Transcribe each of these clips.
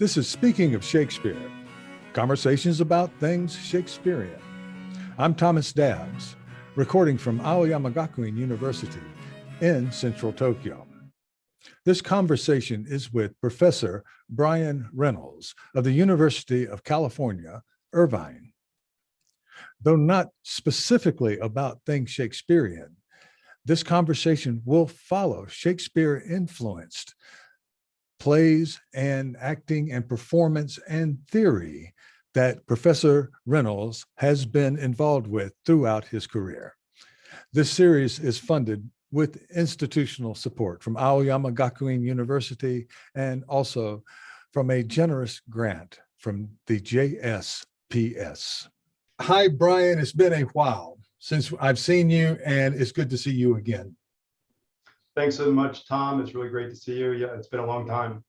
This is Speaking of Shakespeare, conversations about things Shakespearean. I'm Thomas Dabbs, recording from Aoyama Gakuin University in central Tokyo. This conversation is with Professor Bryan Reynolds of the University of California, Irvine. Though not specifically about things Shakespearean, this conversation will follow Shakespeare-influenced plays and acting and performance and theory that Professor Reynolds has been involved with throughout his career. This series is funded with institutional support from Aoyama Gakuin University and also from a generous grant from the JSPS. Hi, Bryan. It's been a while since I've seen you, and it's good to see you again. Thanks so much, Tom. It's really great to see you. Yeah, it's been a long time.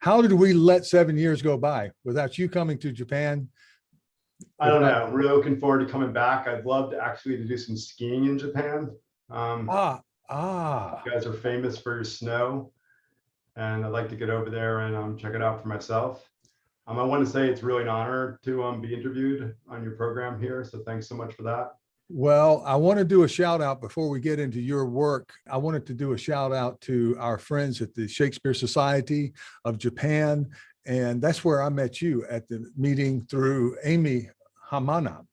How did we let 7 years go by without you coming to Japan? I don't know. I'm really looking forward to coming back. I'd love to actually do some skiing in Japan. You guys are famous for your snow, and I'd like to get over there and check it out for myself. I want to say it's really an honor to be interviewed on your program here. So thanks so much for that. Well, I want to do a shout out before we get into your work. I wanted to do a shout out to our friends at the Shakespeare Society of Japan. And that's where I met you at the meeting through Amy Hamana.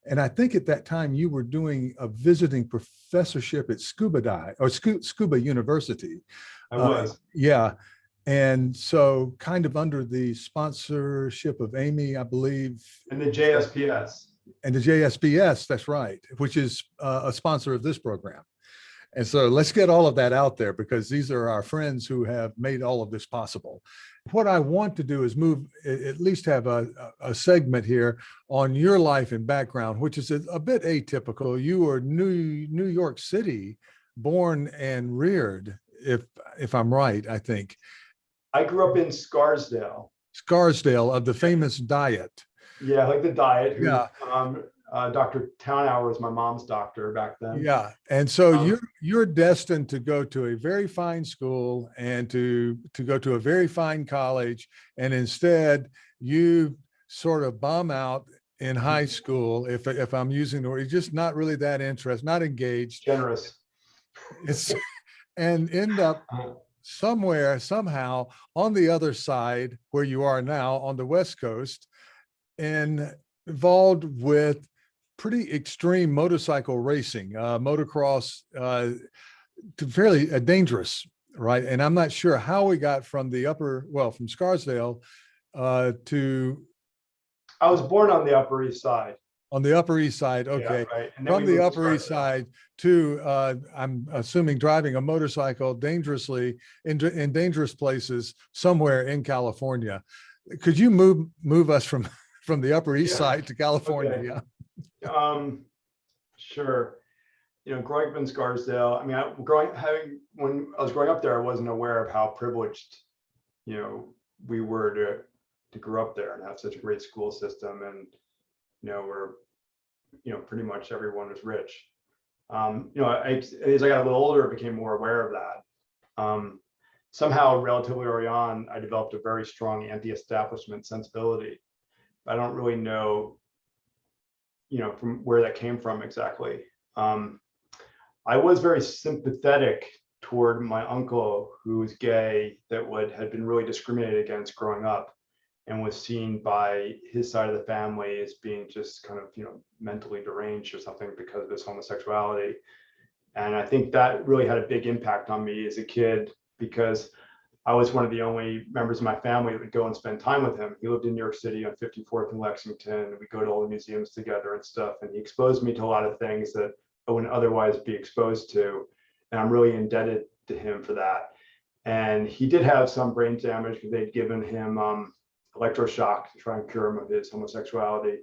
And I think at that time you were doing a visiting professorship at Scuba University. I was. Yeah. And so kind of under the sponsorship of Amy, I believe. And the JSPS. And the JSPS, that's right, which is a sponsor of this program. And so let's get all of that out there because these are our friends who have made all of this possible. What I want to do is at least have a segment here on your life and background, which is a bit atypical. You are New York City born and reared, if I'm right, I think. I grew up in Scarsdale. Scarsdale of the famous Diet. Yeah, like the Diet. Yeah. Dr. Townhour was my mom's doctor back then. Yeah, and so you're destined to go to a very fine school and to go to a very fine college, and instead you sort of bomb out in high school. If I'm using the word, you're just not really that interested, not engaged. Generous. And end up somewhere, somehow on the other side where you are now on the West Coast, and involved with pretty extreme motorcycle racing, motocross, fairly dangerous, right? And I'm not sure how we got from from Scarsdale to. I was born on the Upper East Side. On the Upper East Side, okay. Yeah, right. From the Upper East Side to, I'm assuming, driving a motorcycle dangerously in dangerous places somewhere in California. Could you move us from the Upper East Side to California? Okay. Yeah. Sure. Growing up in Scarsdale, I mean, when I was growing up there, I wasn't aware of how privileged, we were to grow up there and have such a great school system, and where, pretty much everyone was rich. As I got a little older, I became more aware of that. Somehow, relatively early on, I developed a very strong anti-establishment sensibility. I don't really know, from where that came from exactly. I was very sympathetic toward my uncle, who was gay, that had been really discriminated against growing up, and was seen by his side of the family as being just kind of, mentally deranged or something because of his homosexuality. And I think that really had a big impact on me as a kid, because I was one of the only members of my family that would go and spend time with him. He lived in New York City on 54th and Lexington. We go to all the museums together and stuff. And he exposed me to a lot of things that I wouldn't otherwise be exposed to. And I'm really indebted to him for that. And he did have some brain damage because they'd given him electroshock to try and cure him of his homosexuality,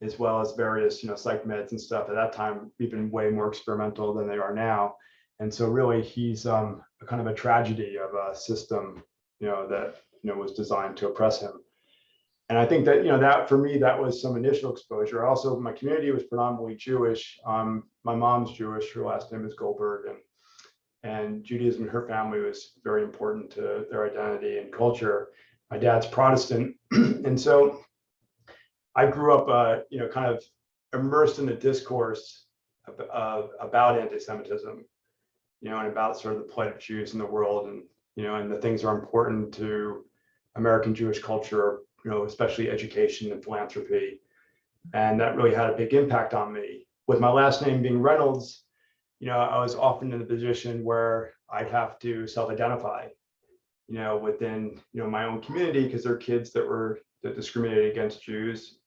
as well as various, psych meds and stuff. At that time, we've been way more experimental than they are now. And so really, he's a kind of a tragedy of a system, that, was designed to oppress him. And I think that, that for me, that was some initial exposure. Also, my community was predominantly Jewish. My mom's Jewish, her last name is Goldberg, and Judaism in her family was very important to their identity and culture. my dad's Protestant. And so I grew up, kind of immersed in the discourse about anti-Semitism, and about sort of the plight of Jews in the world, and, and the things that are important to American Jewish culture, especially education and philanthropy. And that really had a big impact on me. With my last name being Reynolds, I was often in a position where I'd have to self-identify, within, my own community, because there are kids that discriminated against Jews,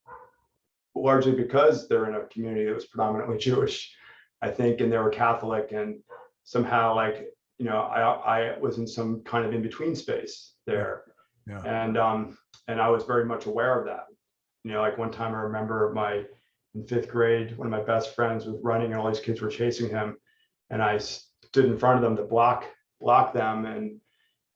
largely because they're in a community that was predominantly Jewish, I think, and they were Catholic, and somehow, like, I was in some kind of in-between space there. Yeah. And I was very much aware of that. Like one time I remember in 5th grade, one of my best friends was running and all these kids were chasing him. And I stood in front of them to block them. And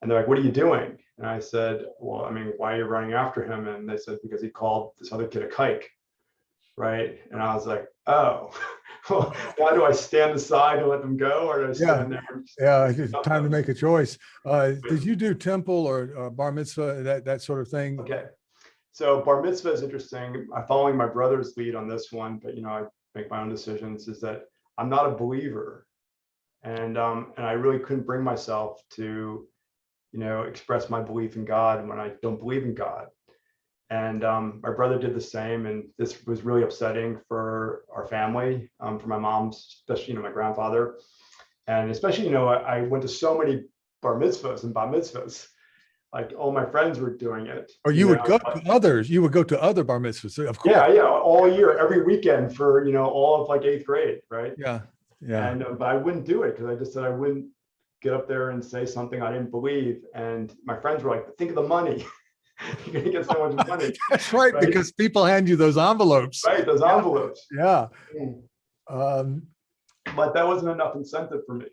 they're like, "What are you doing?" And I said, "Well, I mean, why are you running after him?" And they said, "Because he called this other kid a kike." Right. And I was like, "Oh, well, now do I stand aside and let them go, or do I stand there?" Yeah, it's time to make a choice. Did you do temple or bar mitzvah, that sort of thing? Okay. So bar mitzvah is interesting. I'm following my brother's lead on this one, but I make my own decisions. Is that I'm not a believer, and I really couldn't bring myself to, express my belief in God when I don't believe in God. And my brother did the same, and this was really upsetting for our family, for my mom's, especially, my grandfather, and especially, I went to so many bar mitzvahs and bat mitzvahs. Like all my friends were doing it. Or you would go to others. You would go to other bar mitzvahs, of course. Yeah, all year, every weekend for all of like 8th grade, right? Yeah. And but I wouldn't do it because I just said I wouldn't get up there and say something I didn't believe. And my friends were like, "Think of the money. You're gonna get so much money." That's right, because people hand you those envelopes. Right, those envelopes. Yeah. But that wasn't enough incentive for me.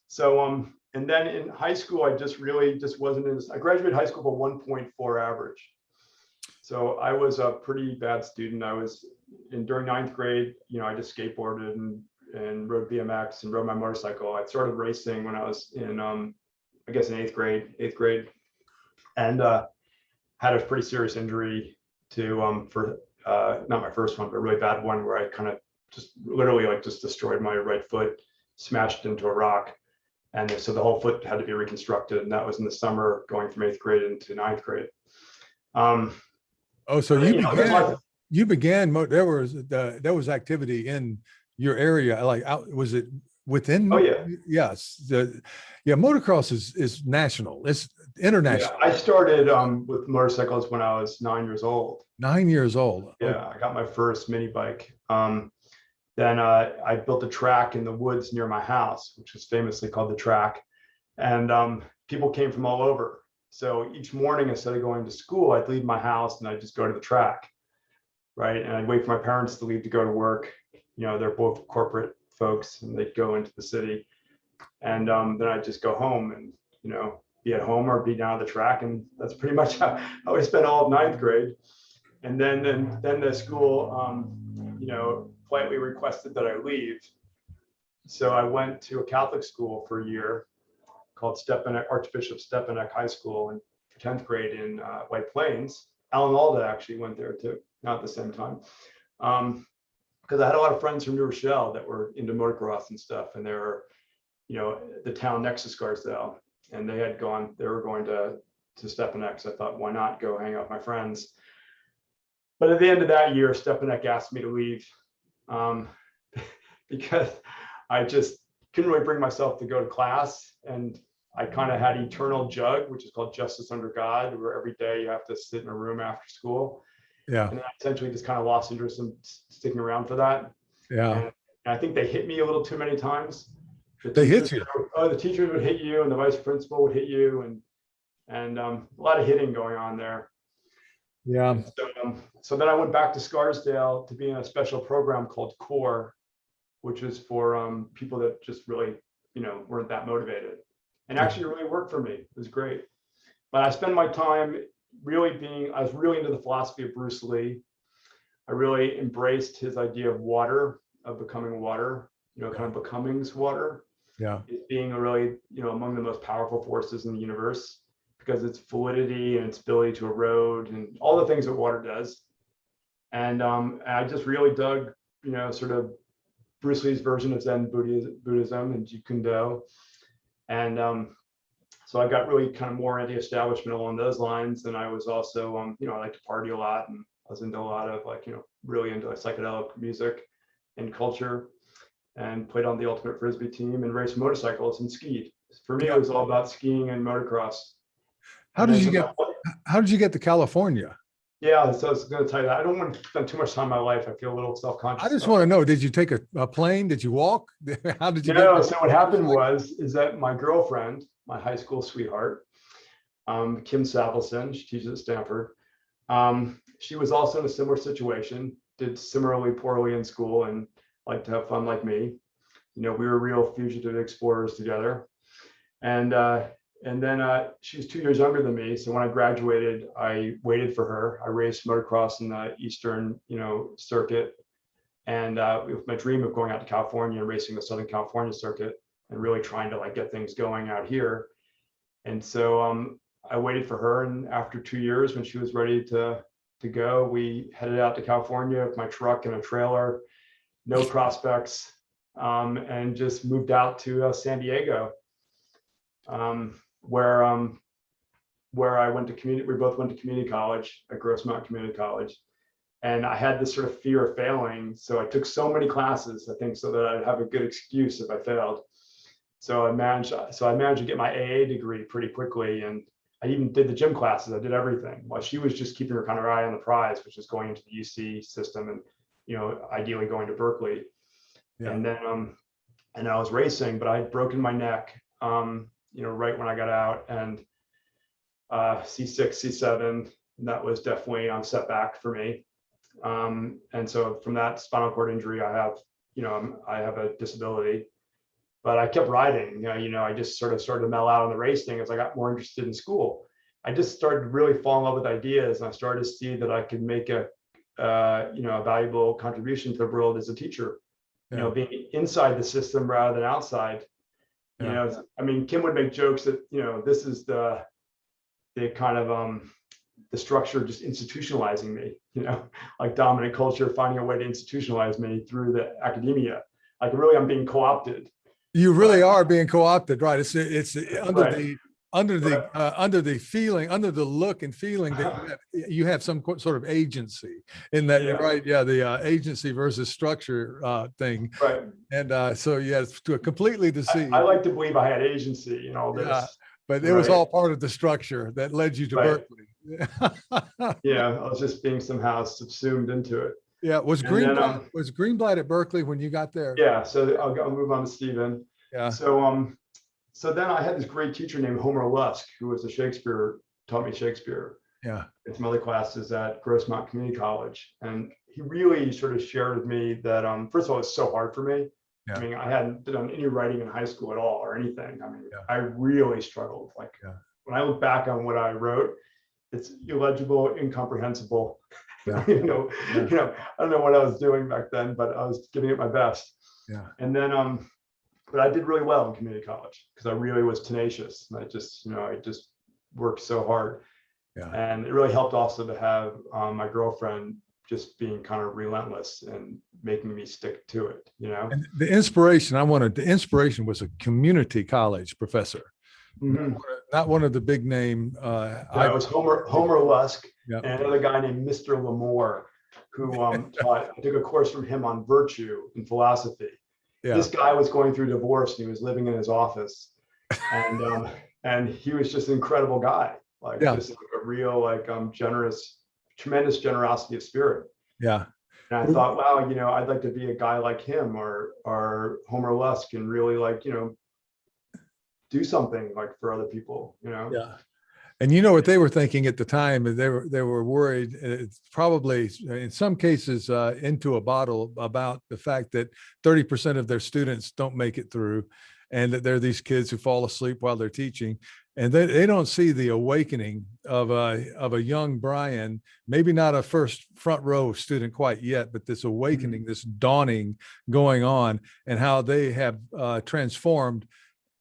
So and then in high school, I just wasn't I graduated high school with 1.4 average. So I was a pretty bad student. During 9th grade, I just skateboarded and rode BMX and rode my motorcycle. I started racing when I was in, I guess in 8th grade, and had a pretty serious injury to, for not my first one, but a really bad one where I kind of just literally just destroyed my right foot, smashed into a rock. And so the whole foot had to be reconstructed. And that was in the summer going from 8th grade into 9th grade. So you began, there was activity in your area, like was it within? Oh yeah. Yes. Motocross is national. It's international. Yeah, I started with motorcycles when I was 9 years old. 9 years old. Yeah, I got my first mini bike. Then I built a track in the woods near my house, which was famously called the Track. And people came from all over. So each morning, instead of going to school, I'd leave my house and I'd just go to the track, right? And I'd wait for my parents to leave to go to work. They're both corporate folks, and they'd go into the city. And then I'd just go home and, be at home or be down at the track. And that's pretty much how I spent all of 9th grade. And then the school, politely requested that I leave. So I went to a Catholic school for a year called Archbishop Stepanek High School in 10th grade in White Plains. Alan Alda actually went there too, not at the same time. Because I had a lot of friends from New Rochelle that were into motocross and stuff, and they were, the town next to Scarsdale, and they were going to Stepanek. So I thought, why not go hang out with my friends? But at the end of that year, Stepanek asked me to leave. Because I just couldn't really bring myself to go to class, and I kind of had eternal jug, which is called Justice Under God, where every day you have to sit in a room after school. Yeah. And I essentially just kind of lost interest in sticking around for that. Yeah. And I think they hit me a little too many times. They hit you. The teachers would hit you, and the vice principal would hit you, and a lot of hitting going on there. Yeah. So then I went back to Scarsdale to be in a special program called CORE, which is for people that just really, weren't that motivated. And actually really worked for me. It was great. But I spent my time I was really into the philosophy of Bruce Lee. I really embraced his idea of water, of becoming water, kind of becoming's water. Yeah. Being really, among the most powerful forces in the universe. because its fluidity and its ability to erode and all the things that water does. And I just really dug, sort of Bruce Lee's version of Zen Buddhism and Jeet Kune Do. And so I got really kind of more into the establishment along those lines. And I was also, I like to party a lot, and I was into a lot of really into psychedelic music and culture, and played on the ultimate Frisbee team and raced motorcycles and skied. For me, it was all about skiing and motocross. How did you get to California? Yeah, so I was going to tell you that. I don't want to spend too much time in my life. I feel a little self-conscious. I just want to know, did you take a plane? Did you walk? How did you so what happened is that my girlfriend, my high school sweetheart, Kim Savelson, she teaches at Stanford. She was also in a similar situation, did similarly poorly in school and liked to have fun like me. We were real fugitive explorers together. And then she was 2 years younger than me. So when I graduated, I waited for her. I raced motocross in the Eastern, circuit. And with my dream of going out to California and racing the Southern California circuit and really trying to get things going out here. And so I waited for her. And after 2 years, when she was ready to go, we headed out to California with my truck and a trailer, no prospects, and just moved out to San Diego. Where I went to we both went to community college at Gross Mountain Community College. And I had this sort of fear of failing. So I took so many classes, I think, so that I'd have a good excuse if I failed. So I managed to get my AA degree pretty quickly. And I even did the gym classes. I did everything while she was just keeping her kind of eye on the prize, which is going into the UC system and, ideally going to Berkeley. Yeah. And then, and I was racing, but I had broken my neck, right when I got out, and C6, C7, and that was definitely a setback for me. And so from that spinal cord injury, I have a disability, but I kept riding. I just sort of started to mellow out on the racing as I got more interested in school. I just started to really fall in love with ideas, and I started to see that I could make a valuable contribution to the world as a teacher. Yeah. Being inside the system rather than outside. Yeah. Kim would make jokes that this is the kind of the structure just institutionalizing me, like dominant culture finding a way to institutionalize me through the academia. Like really, I'm being co-opted. You really are being co-opted, right? It's Right. under the feeling, under the look and feeling that you have some sort of agency in that. Yeah. Right? Yeah, the agency versus structure thing. Right. And so it's to completely deceive. I like to believe I had agency in all this. Yeah, but it was all part of the structure that led you to Berkeley. Yeah, I was just being somehow subsumed into it. Yeah, was Greenblatt at Berkeley when you got there? Yeah, so I'll move on to Stephen. Yeah. So then I had this great teacher named Homer Lusk, who was taught me Shakespeare. Yeah. In some other classes at Gross Mountain Community College. And he really sort of shared with me that, first of all, it's so hard for me. Yeah. I hadn't done any writing in high school at all or anything. I really struggled. When I look back on what I wrote, it's illegible, incomprehensible. Yeah. I don't know what I was doing back then, but I was giving it my best. Yeah. And then, but I did really well in community college because I really was tenacious, and I just worked so hard. Yeah. And it really helped also to have my girlfriend just being kind of relentless and making me stick to it, And the inspiration was a community college professor, mm-hmm. not one of the big name. It was Homer Lusk, and another guy named Mr. Lamore, who I took a course from him on virtue and philosophy. Yeah. This guy was going through divorce, and he was living in his office, and he was just an incredible guy, just like a real generous, tremendous generosity of spirit. Yeah. And I thought, wow, I'd like to be a guy like him or Homer Lusk and really do something for other people, Yeah. And what they were thinking at the time, they were worried, probably in some cases into a bottle, about the fact that 30% of their students don't make it through, and that there are these kids who fall asleep while they're teaching, and they don't see the awakening of a young Bryan, maybe not a front row student quite yet, but this awakening, this dawning going on, and how they have transformed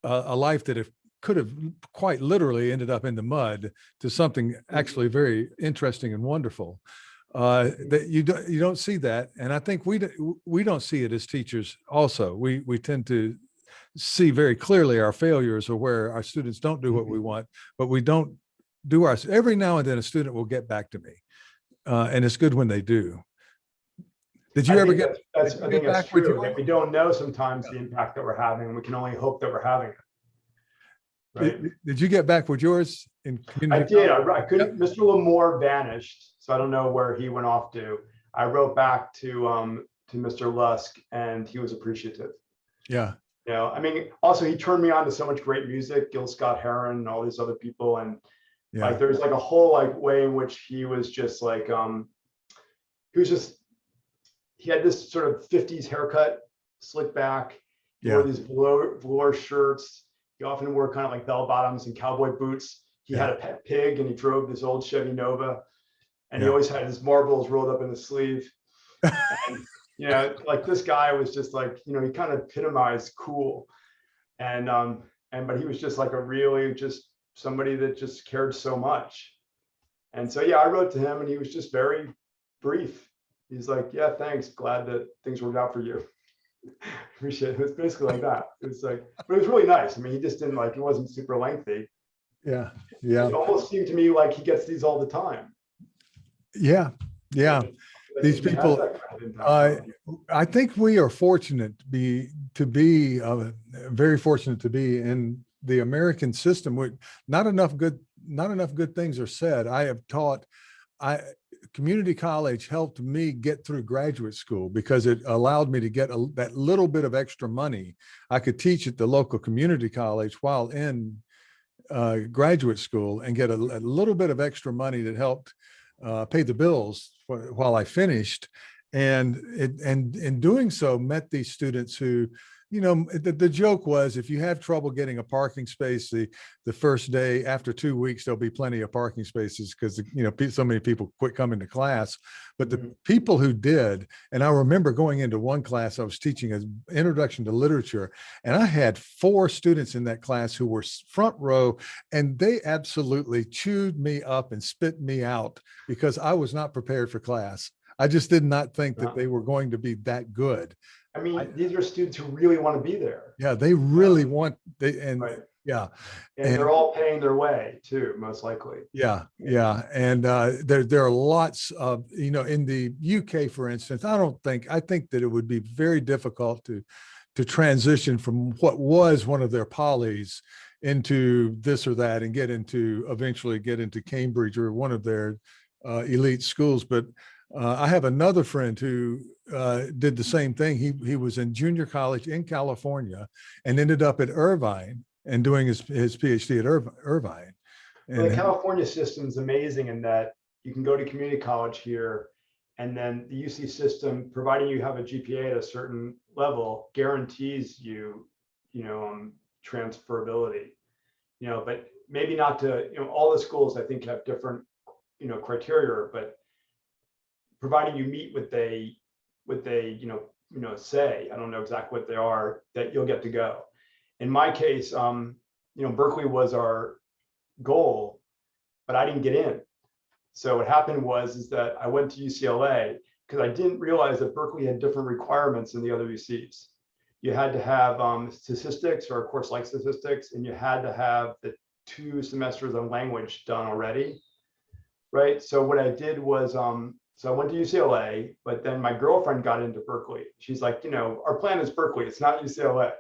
a life that could have quite literally ended up in the mud to something actually very interesting and wonderful. That you don't see that, and I think we don't see it as teachers. Also, we tend to see very clearly our failures or where our students don't do what we want, but we don't do our. Every now and then, a student will get back to me, and it's good when they do. Did you ever get? I think that's true. That we don't know sometimes the impact that we're having, and we can only hope that we're having it. Right? Did you get back with yours in community? I did. I couldn't. Yep. Mr. Lamore vanished, so I don't know where he went off to. I wrote back to Mr. Lusk, and he was appreciative. Yeah. You know, I mean, also he turned me on to so much great music, Gil Scott-Heron and all these other people, and like there's like a whole like way in which he was just like he had this sort of 50s haircut, slick back. He wore these velour shirts. He often wore kind of like bell bottoms and cowboy boots. He had a pet pig, and he drove this old Chevy Nova, and he always had his marbles rolled up in his sleeve. And, you know, like this guy was just like, you know, he kind of epitomized cool, and but he was just like a really just somebody that just cared so much. And so I wrote to him, and he was just very brief. He's like, yeah, thanks, glad that things worked out for you. Appreciate it. It was basically like that. It was like, but it was really nice. I mean, he just didn't like, it wasn't super lengthy. Yeah. It almost seemed to me like he gets these all the time. Yeah. These people, I think we are fortunate to be very fortunate to be in the American system. Not enough good things are said. I have taught. Community college helped me get through graduate school because it allowed me to get that little bit of extra money. I could teach at the local community college while in graduate school and get a little bit of extra money that helped pay the bills while I finished. And in doing so, met these students who, you know, the joke was, if you have trouble getting a parking space the first day, after 2 weeks, there'll be plenty of parking spaces because, you know, so many people quit coming to class. But the people who did, and I remember going into one class, I was teaching an introduction to literature, and I had 4 students in that class who were front row, and they absolutely chewed me up and spit me out because I was not prepared for class. I just did not think that they were going to be that good. I mean, these are students who really want to be there. Yeah, they really want. And they're all paying their way too, most likely. Yeah, and there are lots of, you know, in the UK, for instance. I think that it would be very difficult to transition from what was one of their polys into this or that and eventually get into Cambridge or one of their elite schools, but. I have another friend who did the same thing. He was in junior college in California and ended up at Irvine and doing his PhD at Irvine. Well, the California system is amazing in that you can go to community college here, and then the UC system, providing you have a GPA at a certain level, guarantees you, transferability. But maybe not to, all the schools I think have different, criteria, but providing you meet with they say, I don't know exactly what they are, that you'll get to go. In my case, Berkeley was our goal, but I didn't get in. So what happened is that I went to UCLA because I didn't realize that Berkeley had different requirements than the other UCs. You had to have statistics or a course like statistics, and you had to have the 2 semesters of language done already, right? So what I did was, so I went to UCLA, but then my girlfriend got into Berkeley. She's like, our plan is Berkeley, it's not UCLA.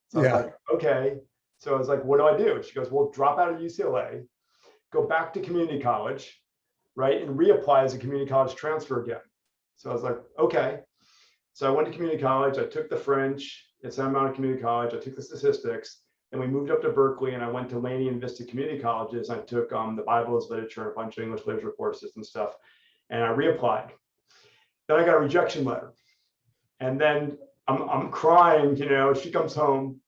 So I was like, okay. So I was like, what do I do? She goes, well, drop out of UCLA, go back to community college, right? And reapply as a community college transfer again. So I was like, okay. So I went to community college, I took the French at San Mountain Community College, I took the statistics, then we moved up to Berkeley and I went to Laney and Vista Community Colleges. I took the Bible as literature, a bunch of English literature courses and stuff. And I reapplied. Then I got a rejection letter. And then I'm crying, she comes home.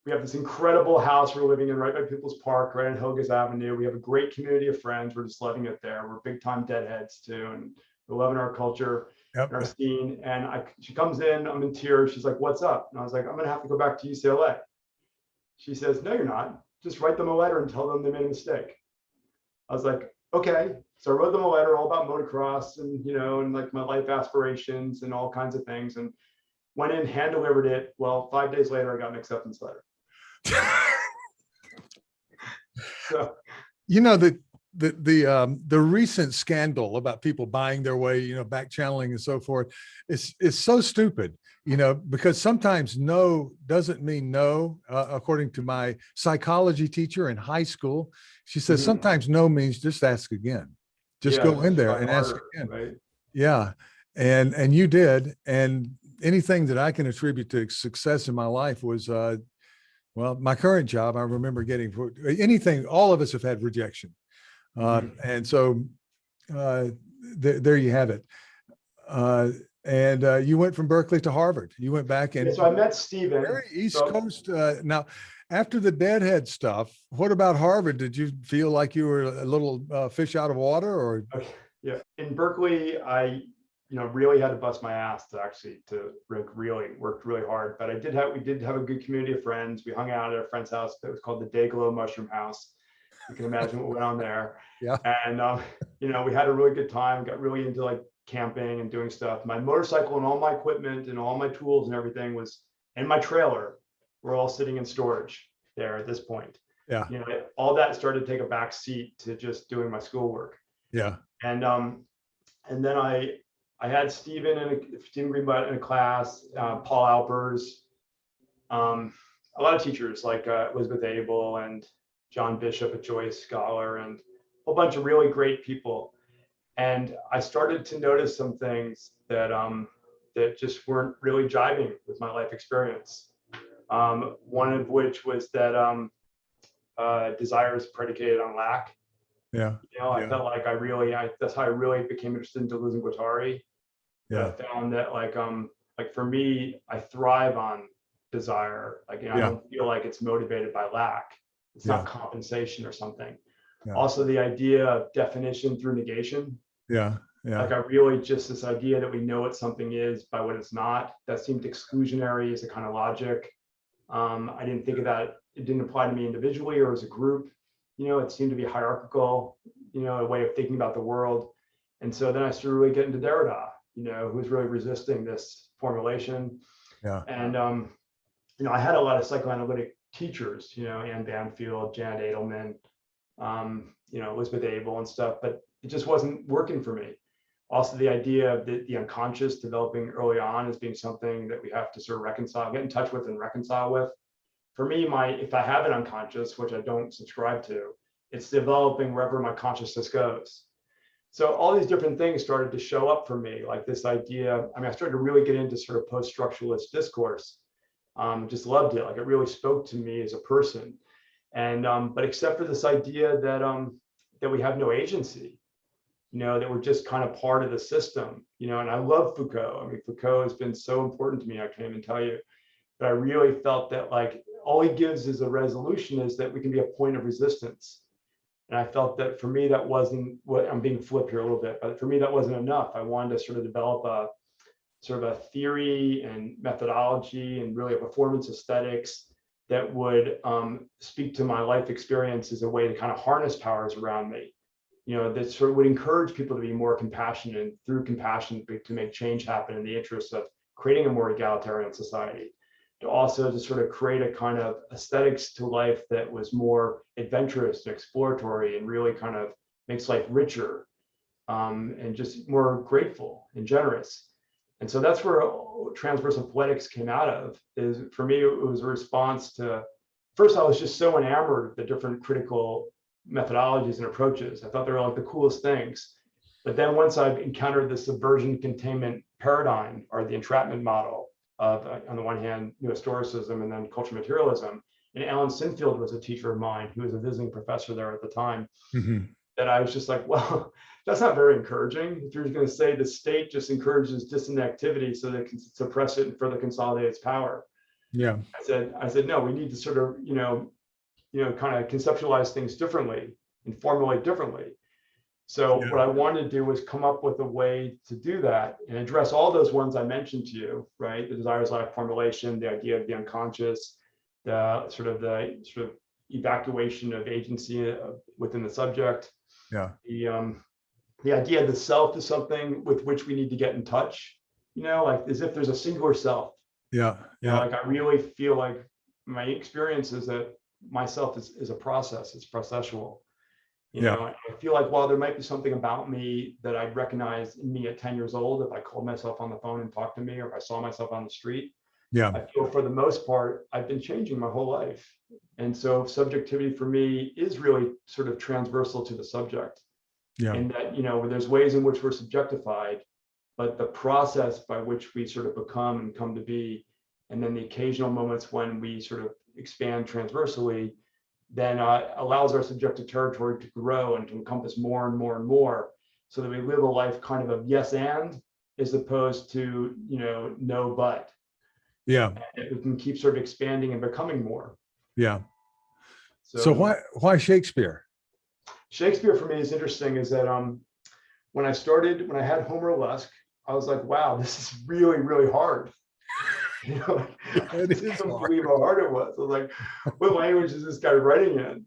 We have this incredible house we're living in right by People's Park, right on Hogas Avenue. We have a great community of friends. We're just loving it there. We're big time deadheads too. And we're loving our culture, our scene. And she comes in, I'm in tears. She's like, what's up? And I was like, I'm gonna have to go back to UCLA. She says, no, you're not. just write them a letter and tell them they made a mistake. I was like, okay. So I wrote them a letter all about motocross and, and like my life aspirations and all kinds of things, and went in, hand delivered it. Well, 5 days later, I got an acceptance letter. So, the recent scandal about people buying their way, back channeling and so forth, is so stupid, because sometimes no doesn't mean no. According to my psychology teacher in high school, she says sometimes no means just ask again, just go in there and ask again. Right? Yeah, and you did, and anything that I can attribute to success in my life was, well, my current job. I remember getting anything. All of us have had rejection. And so there you have it. And you went from Berkeley to Harvard. You went back and so I met Stephen. Very East Coast. Now, after the Deadhead stuff, what about Harvard? Did you feel like you were a little fish out of water, or? Okay. Yeah, in Berkeley, I really had to bust my ass to really worked really hard. But we did have a good community of friends. We hung out at a friend's house that was called the Dayglow Mushroom House. You can imagine what went on there. Yeah. And we had a really good time. Got really into like camping and doing stuff. My motorcycle and all my equipment and all my tools and everything and my trailer were all sitting in storage there at this point. Yeah. All that started to take a back seat to just doing my schoolwork. Yeah. And then I had Stephen Greenblatt in a class, Paul Alpers, a lot of teachers like Elizabeth Abel and John Bishop, a Joyce scholar, and a whole bunch of really great people. And I started to notice some things that just weren't really jiving with my life experience. One of which was that desire is predicated on lack. Yeah. I felt like that's how I really became interested in Deleuze and Guattari. Yeah. I found that like for me, I thrive on desire. Like, I don't feel like it's motivated by lack. It's not compensation or something. Yeah. Also, the idea of definition through negation. Yeah. Yeah. Like I really just this idea that we know what something is by what it's not. That seemed exclusionary as a kind of logic. I didn't think of that. It didn't apply to me individually or as a group. It seemed to be hierarchical, a way of thinking about the world. And so then I started really getting to Derrida, who was really resisting this formulation. Yeah. And, I had a lot of psychoanalytic teachers, Anne Banfield, Janet Edelman, Elizabeth Abel and stuff, but it just wasn't working for me. Also, the idea of the unconscious developing early on as being something that we have to sort of reconcile, get in touch with and reconcile with. For me, if I have an unconscious, which I don't subscribe to, it's developing wherever my consciousness goes. So all these different things started to show up for me, like this idea. I started to really get into sort of post-structuralist discourse. Just loved it. Like it really spoke to me as a person. And but except for this idea that we have no agency, that we're just kind of part of the system, and I love Foucault. Foucault has been so important to me, I can't even tell you. But I really felt that like all he gives as a resolution is that we can be a point of resistance. And I felt that for me, that wasn't what I'm being flipped here a little bit, but for me, that wasn't enough. I wanted to sort of develop a sort of a theory and methodology and really a performance aesthetics that would speak to my life experience as a way to kind of harness powers around me, that sort of would encourage people to be more compassionate, and through compassion to make change happen in the interest of creating a more egalitarian society. To also to sort of create a kind of aesthetics to life that was more adventurous and exploratory and really kind of makes life richer and just more grateful and generous. And so that's where transversal poetics came out of. Is for me, it was a response to, first I was just so enamored with the different critical methodologies and approaches. I thought they were like the coolest things. But then once I encountered the subversion containment paradigm, or the entrapment model, of, on the one hand, historicism and then cultural materialism. And Alan Sinfield was a teacher of mine who was a visiting professor there at the time. Mm-hmm. That I was just like, well, that's not very encouraging. If you're going to say the state just encourages dissident activity so that it can suppress it and further consolidate its power. Yeah. I said, no, we need to sort of, kind of conceptualize things differently and formulate differently. So what I wanted to do was come up with a way to do that and address all those ones I mentioned to you, right? The desires life formulation, the idea of the unconscious, the sort of evacuation of agency within the subject. Yeah. The idea of the self is something with which we need to get in touch, like as if there's a singular self. Yeah. Yeah. Like I really feel like my experience is that myself is a process, it's processual. I feel like while there might be something about me that I'd recognize in me at 10 years old, if I called myself on the phone and talked to me, or if I saw myself on the street, Yeah. I feel for the most part, I've been changing my whole life. And so subjectivity for me is really sort of transversal to the subject. Yeah. And that, there's ways in which we're subjectified, but the process by which we sort of become and come to be, and then the occasional moments when we sort of expand transversally, then allows our subjective territory to grow and to encompass more and more and more, so that we live a life kind of yes and, as opposed to no but. Yeah. And we can keep sort of expanding and becoming more. Yeah. So why Shakespeare? Shakespeare for me is interesting, is that when I had Homer-esque, I was like, wow, this is really, really hard. I couldn't believe how hard it was. I was like, what language is this guy writing in?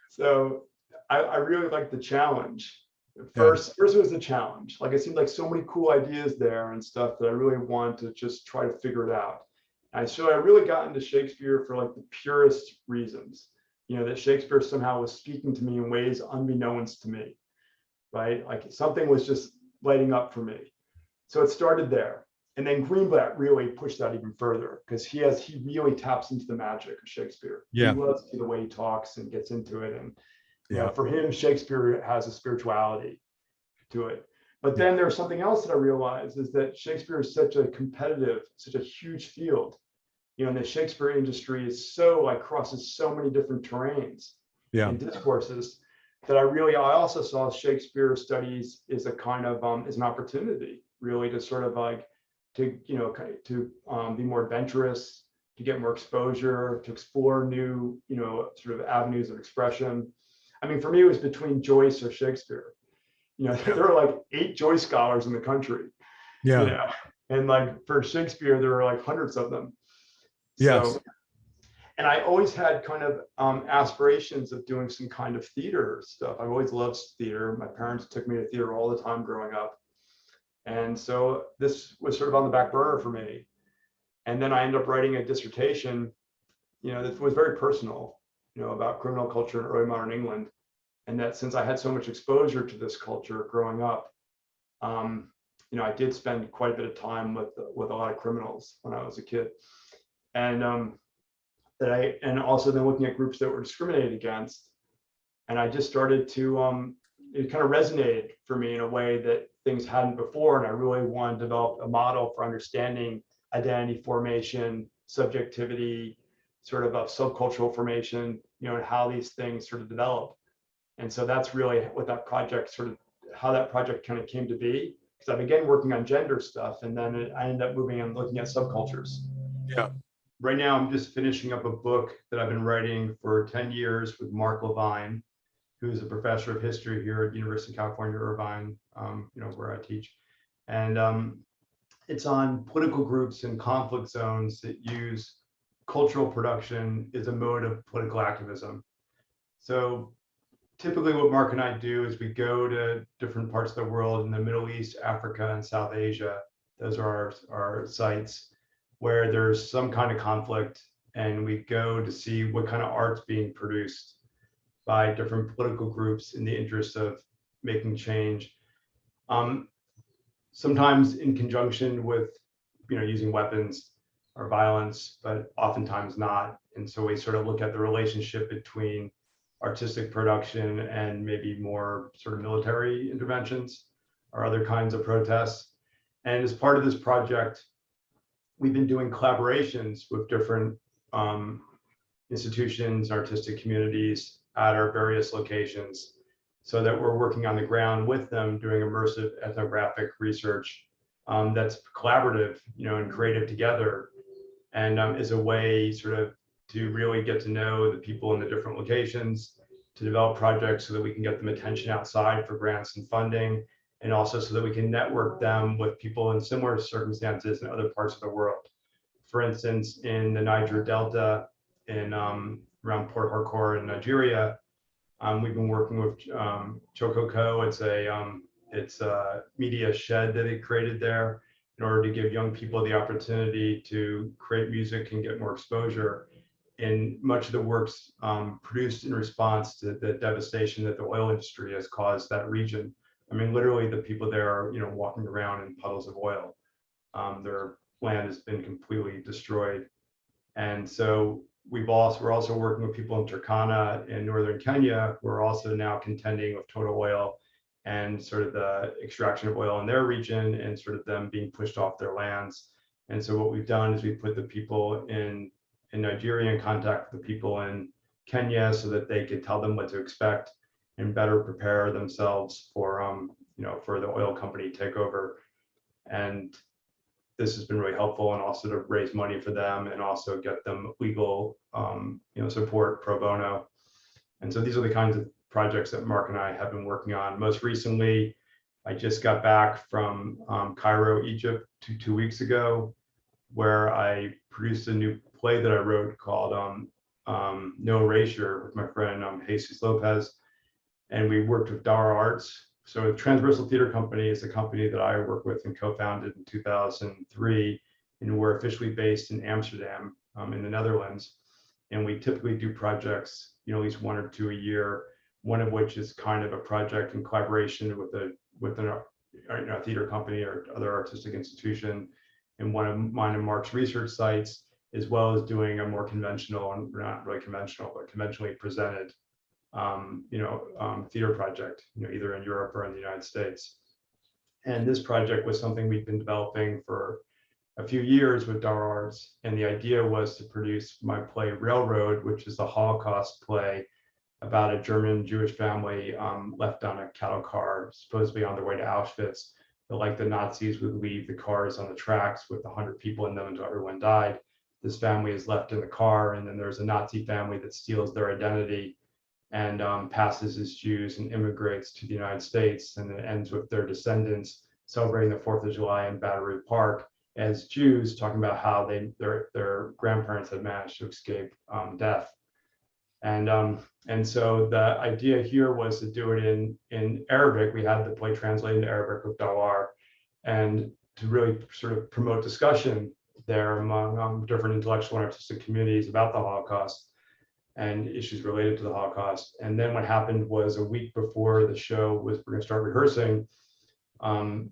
So I really liked the challenge. First it was the challenge. Like, it seemed like so many cool ideas there and stuff that I really wanted to just try to figure it out. And so I really got into Shakespeare for like the purest reasons, that Shakespeare somehow was speaking to me in ways unbeknownst to me, right? Like something was just lighting up for me. So it started there. And then Greenblatt really pushed that even further, because he really taps into the magic of Shakespeare. Yeah. He loves the way he talks and gets into it. And yeah, for him, Shakespeare has a spirituality to it. But then there's something else that I realized, is that Shakespeare is such a huge field. And the Shakespeare industry is crosses so many different terrains and discourses, that I also saw Shakespeare studies as a kind of as an opportunity, really, to sort of like to be more adventurous, to get more exposure, to explore new sort of avenues of expression. I mean, for me, it was between Joyce or Shakespeare. There are like 8 Joyce scholars in the country. And like for Shakespeare, there are like hundreds of them. So, and I always had kind of aspirations of doing some kind of theater stuff. I've always loved theater. My parents took me to theater all the time growing up. And so this was sort of on the back burner for me. And then I ended up writing a dissertation, that was very personal, about criminal culture in early modern England. And that since I had so much exposure to this culture growing up, I did spend quite a bit of time with a lot of criminals when I was a kid. And and also then looking at groups that were discriminated against. And I just started to, it kind of resonated for me in a way that things hadn't before. And I really wanted to develop a model for understanding identity formation, subjectivity, sort of subcultural formation, and how these things sort of develop. And so that's really what that project how that project kind of came to be. Because I began working on gender stuff, and then I ended up moving and looking at subcultures. Yeah. Right now, I'm just finishing up a book that I've been writing for 10 years with Mark Levine, who's a professor of history here at University of California, Irvine, where I teach. And it's on political groups and conflict zones that use cultural production as a mode of political activism. So typically what Mark and I do is we go to different parts of the world, in the Middle East, Africa, and South Asia. Those are our sites where there's some kind of conflict, and we go to see what kind of art's being produced by different political groups in the interest of making change. Sometimes in conjunction with, using weapons or violence, but oftentimes not. And so we sort of look at the relationship between artistic production and maybe more sort of military interventions or other kinds of protests. And as part of this project, we've been doing collaborations with different institutions, artistic communities at our various locations, so that we're working on the ground with them, doing immersive ethnographic research that's collaborative, and creative together, and is a way sort of to really get to know the people in the different locations, to develop projects so that we can get them attention outside for grants and funding, and also so that we can network them with people in similar circumstances in other parts of the world. For instance, in the Niger Delta, in around Port Harcourt in Nigeria. We've been working with Chokoko. It's a media shed that they created there in order to give young people the opportunity to create music and get more exposure. And much of the work's produced in response to the devastation that the oil industry has caused that region. I mean, literally the people there are, walking around in puddles of oil. Their land has been completely destroyed. And so we're also working with people in Turkana in northern Kenya, who are also now contending with total oil and sort of the extraction of oil in their region and sort of them being pushed off their lands. And so what we've done is we put the people in Nigeria in contact with the people in Kenya so that they could tell them what to expect and better prepare themselves for, for the oil company takeover. And this has been really helpful, and also to raise money for them and also get them legal, support pro bono. And so these are the kinds of projects that Mark and I have been working on. Most recently, I just got back from Cairo, Egypt 2 weeks ago, where I produced a new play that I wrote called No Erasure with my friend Jesus Lopez. And we worked with Dara Arts. So Transversal Theater Company is a company that I work with and co-founded in 2003, and we're officially based in Amsterdam, in the Netherlands. And we typically do projects, at least 1 or 2 a year, one of which is kind of a project in collaboration with a theater company or other artistic institution, and one of mine and Mark's research sites, as well as doing a more conventional, and not really conventional, but conventionally presented theater project, either in Europe or in the United States. And this project was something we've been developing for a few years with Dara Arts. And the idea was to produce my play Railroad, which is a Holocaust play about a German Jewish family left on a cattle car, supposedly on their way to Auschwitz. But like the Nazis would leave the cars on the tracks with 100 people in them until everyone died. This family is left in the car, and then there's a Nazi family that steals their identity and passes as Jews and immigrates to the United States, and it ends with their descendants celebrating the 4th of July in Battery Park as Jews, talking about how their grandparents had managed to escape death. And so the idea here was to do it in Arabic. We had the play translated into Arabic with Dawar, and to really sort of promote discussion there among different intellectual and artistic communities about the Holocaust and issues related to the Holocaust. And then what happened was, a week before the show we're going to start rehearsing,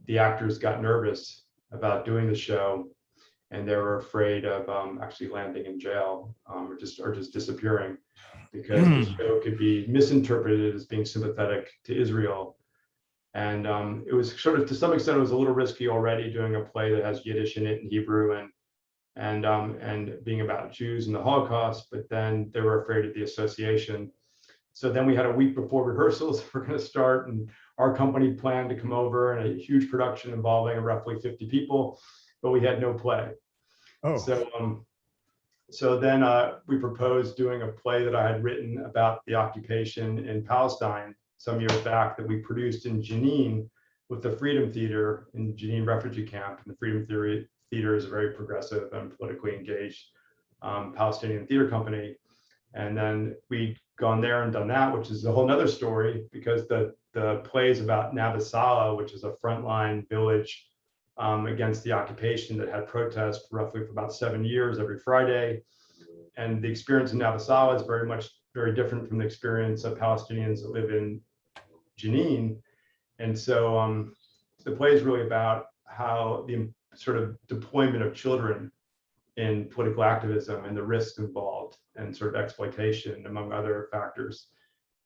the actors got nervous about doing the show, and they were afraid of actually landing in jail or just disappearing, because the show could be misinterpreted as being sympathetic to Israel. And it was sort of, to some extent, it was a little risky already doing a play that has Yiddish in it and Hebrew and being about Jews and the Holocaust, but then they were afraid of the association. So then we had a week before rehearsals we're going to start, and our company planned to come over in a huge production involving roughly 50 people, but we had no play. Oh. So then we proposed doing a play that I had written about the occupation in Palestine some years back, that we produced in Jenin with the Freedom Theater in Jenin refugee camp. And the Freedom Theater is a very progressive and politically engaged Palestinian theater company. And then we'd gone there and done that, which is a whole nother story, because the play is about Navasala, which is a frontline village against the occupation that had protests roughly for about 7 years every Friday. And the experience in Navasala is very different from the experience of Palestinians that live in Jenin. And so the play is really about how the sort of deployment of children in political activism and the risks involved and sort of exploitation, among other factors.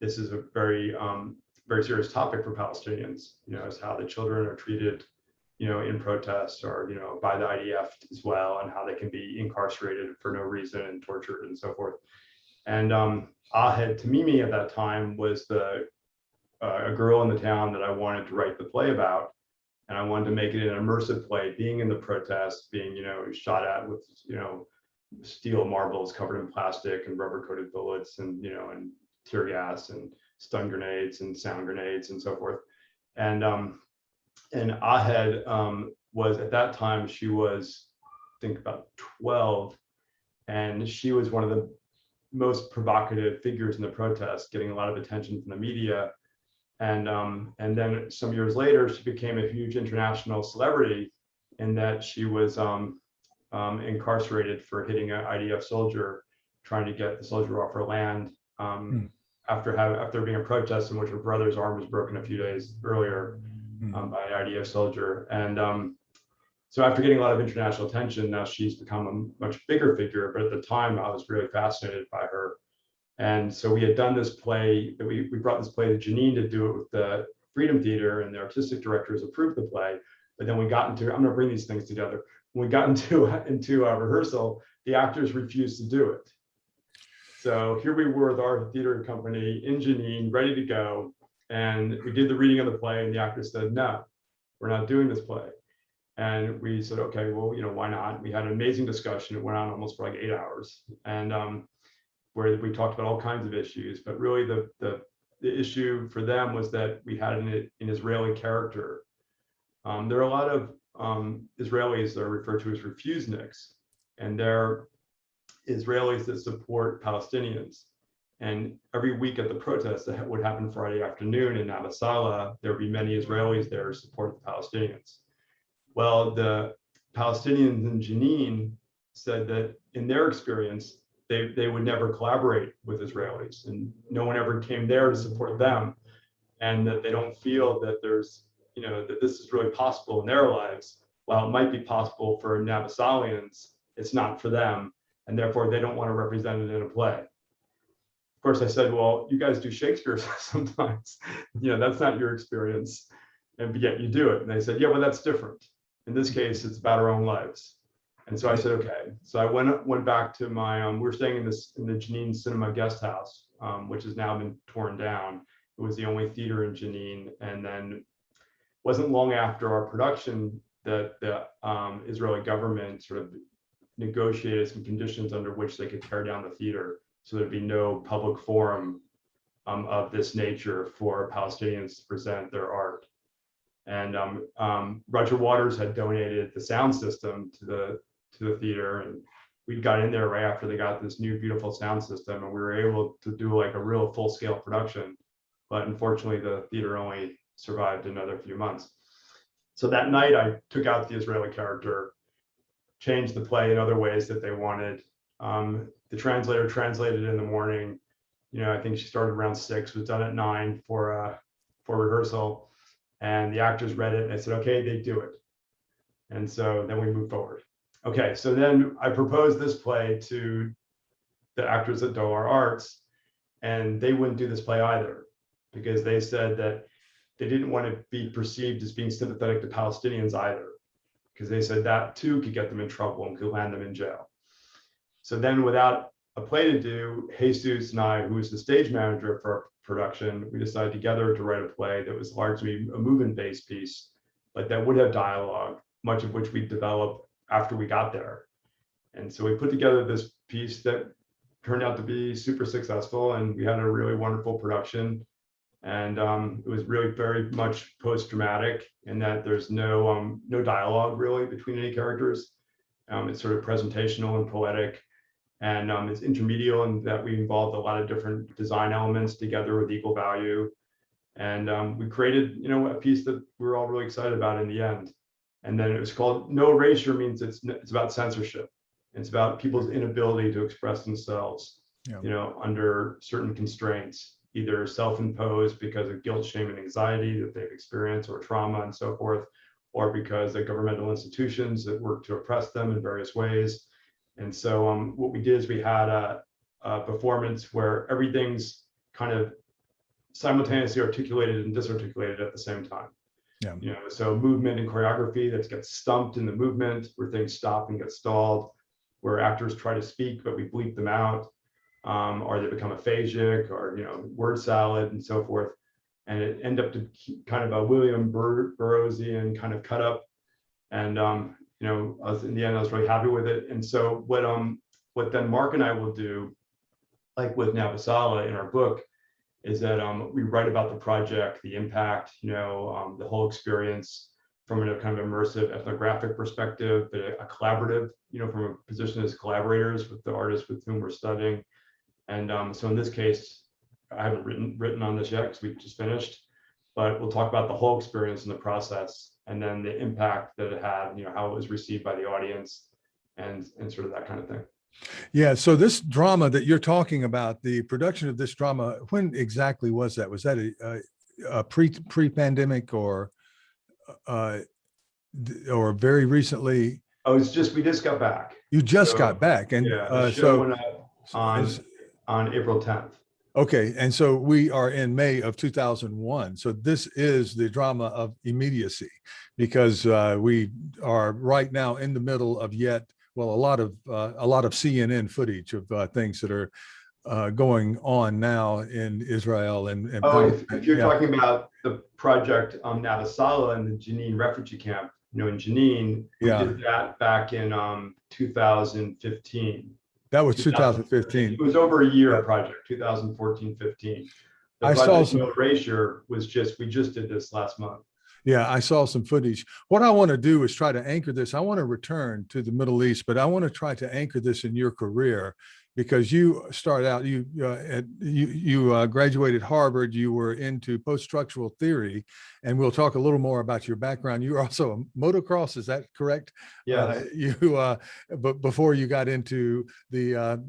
This is a very serious topic for Palestinians, as how the children are treated, in protests or, by the IDF as well, and how they can be incarcerated for no reason and tortured and so forth. And Ahed Tamimi at that time was a girl in the town that I wanted to write the play about. And I wanted to make it an immersive play, being in the protests, being, shot at with, steel marbles covered in plastic and rubber coated bullets and, and tear gas and stun grenades and sound grenades and so forth. And Ahed was, at that time, she was, I think, about 12. And she was one of the most provocative figures in the protest, getting a lot of attention from the media. And then some years later, she became a huge international celebrity in that she was incarcerated for hitting an IDF soldier, trying to get the soldier off her land after being a protest in which her brother's arm was broken a few days earlier by an IDF soldier. And so after getting a lot of international attention, now she's become a much bigger figure. But at the time, I was really fascinated by her. And so we had done this play, that we brought this play to Janine to do it with the Freedom Theater, and the artistic directors approved the play. But then we got into, I'm going to bring these things together. When we got into a rehearsal, the actors refused to do it. So here we were with our theater company in Janine, ready to go. And we did the reading of the play, and the actors said, no, we're not doing this play. And we said, okay, well, why not? We had an amazing discussion. It went on almost for like 8 hours. And where we talked about all kinds of issues, but really the issue for them was that we had an Israeli character. There are a lot of Israelis that are referred to as refuseniks, and they're Israelis that support Palestinians. And every week at the protest that would happen Friday afternoon in Nabasala, there would be many Israelis there to support the Palestinians. Well, the Palestinians in Jenin said that in their experience, they would never collaborate with Israelis, and no one ever came there to support them, and that they don't feel that there's, that this is really possible in their lives. While it might be possible for Nabasalians, it's not for them, and therefore they don't want to represent it in a play. Of course, I said, well, you guys do Shakespeare sometimes, that's not your experience, and yet you do it. And they said, yeah, well, that's different. In this case, it's about our own lives. And so I said, okay. So I went back to my, we were staying in the Jenin Cinema guest house, which has now been torn down. It was the only theater in Jenin. And then wasn't long after our production that the Israeli government sort of negotiated some conditions under which they could tear down the theater. So there'd be no public forum of this nature for Palestinians to present their art. And Roger Waters had donated the sound system to the theater, and we got in there right after they got this new beautiful sound system, and we were able to do like a real full-scale production. But unfortunately, the theater only survived another few months. So that night, I took out the Israeli character, changed the play in other ways that they wanted. The translator translated in the morning. I think she started around 6, was done at 9 for rehearsal, and the actors read it and they said, okay, they do it. And so then we moved forward. Okay, so then I proposed this play to the actors at Dolar Arts, and they wouldn't do this play either, because they said that they didn't want to be perceived as being sympathetic to Palestinians either, because they said that too could get them in trouble and could land them in jail. So then, without a play to do, Jesus and I, who was the stage manager for our production, we decided together to write a play that was largely a movement-based piece, but that would have dialogue, much of which we developed after we got there. And so we put together this piece that turned out to be super successful, and we had a really wonderful production. And it was really very much post-dramatic in that there's no dialogue really between any characters. It's sort of presentational and poetic, and it's intermedial in that we involved a lot of different design elements together with equal value. And we created, a piece that we were all really excited about in the end. And then it was called No Erasure, means it's about censorship. It's about people's inability to express themselves, under certain constraints, either self-imposed because of guilt, shame, and anxiety that they've experienced, or trauma and so forth, or because of governmental institutions that work to oppress them in various ways. And so what we did is we had a performance where everything's kind of simultaneously articulated and disarticulated at the same time. So movement and choreography that gets stumped in the movement, where things stop and get stalled, where actors try to speak but we bleep them out, or they become aphagic, or word salad and so forth. And it ended up to kind of a William Burroughsian kind of cut up. And in the end, I was really happy with it. And so what then Mark and I will do, like with Nabasala in our book, is that we write about the project, the impact, the whole experience from a kind of immersive ethnographic perspective, but a collaborative, from a position as collaborators with the artists with whom we're studying. And so in this case, I haven't written on this yet because we just finished, but we'll talk about the whole experience in the process, and then the impact that it had, how it was received by the audience, and sort of that kind of thing. Yeah. So this drama that you're talking about, the production of this drama, when exactly was that? Was that a pre-pandemic or very recently? Oh, we just got back. You just got back, and yeah, the show went up on April 10th. Okay, and so we are in May of 2001. So this is the drama of Immediacy, because we are right now in the middle of a lot of CNN footage of things that are going on now in Israel and if you're talking about the project Natasala and the Jenin refugee camp, in Jenin, we did that back in 2015. That was 2015. It was over a year project, 2014-15. The project No Erasure we just did this last month. Yeah, I saw some footage. What I want to do is try to anchor this. I want to return to the Middle East, but I want to try to anchor this in your career, because you started out, you graduated Harvard, you were into post-structural theory, and we'll talk a little more about your background. You were also a motocross, is that correct? Yeah. But before you got into the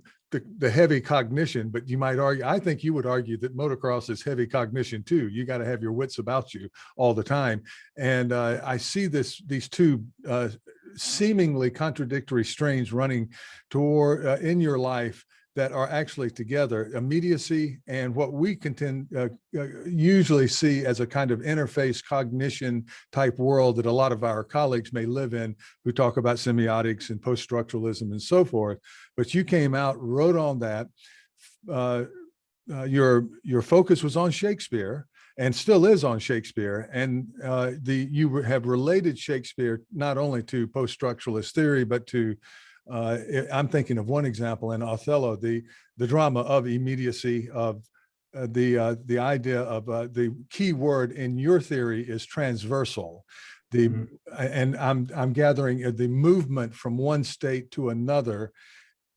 heavy cognition, but you might argue, I think you would argue that motocross is heavy cognition too. You got to have your wits about you all the time. And I see these two seemingly contradictory strains running toward in your life that are actually together: immediacy and what we usually see as a kind of interface cognition type world that a lot of our colleagues may live in, who talk about semiotics and post-structuralism and so forth. But you came out, wrote on that. Your focus was on Shakespeare, and still is on Shakespeare. And you have related Shakespeare not only to post-structuralist theory, but to, I'm thinking of one example in Othello, the drama of immediacy, of the idea of the key word in your theory is transversal. And I'm gathering the movement from one state to another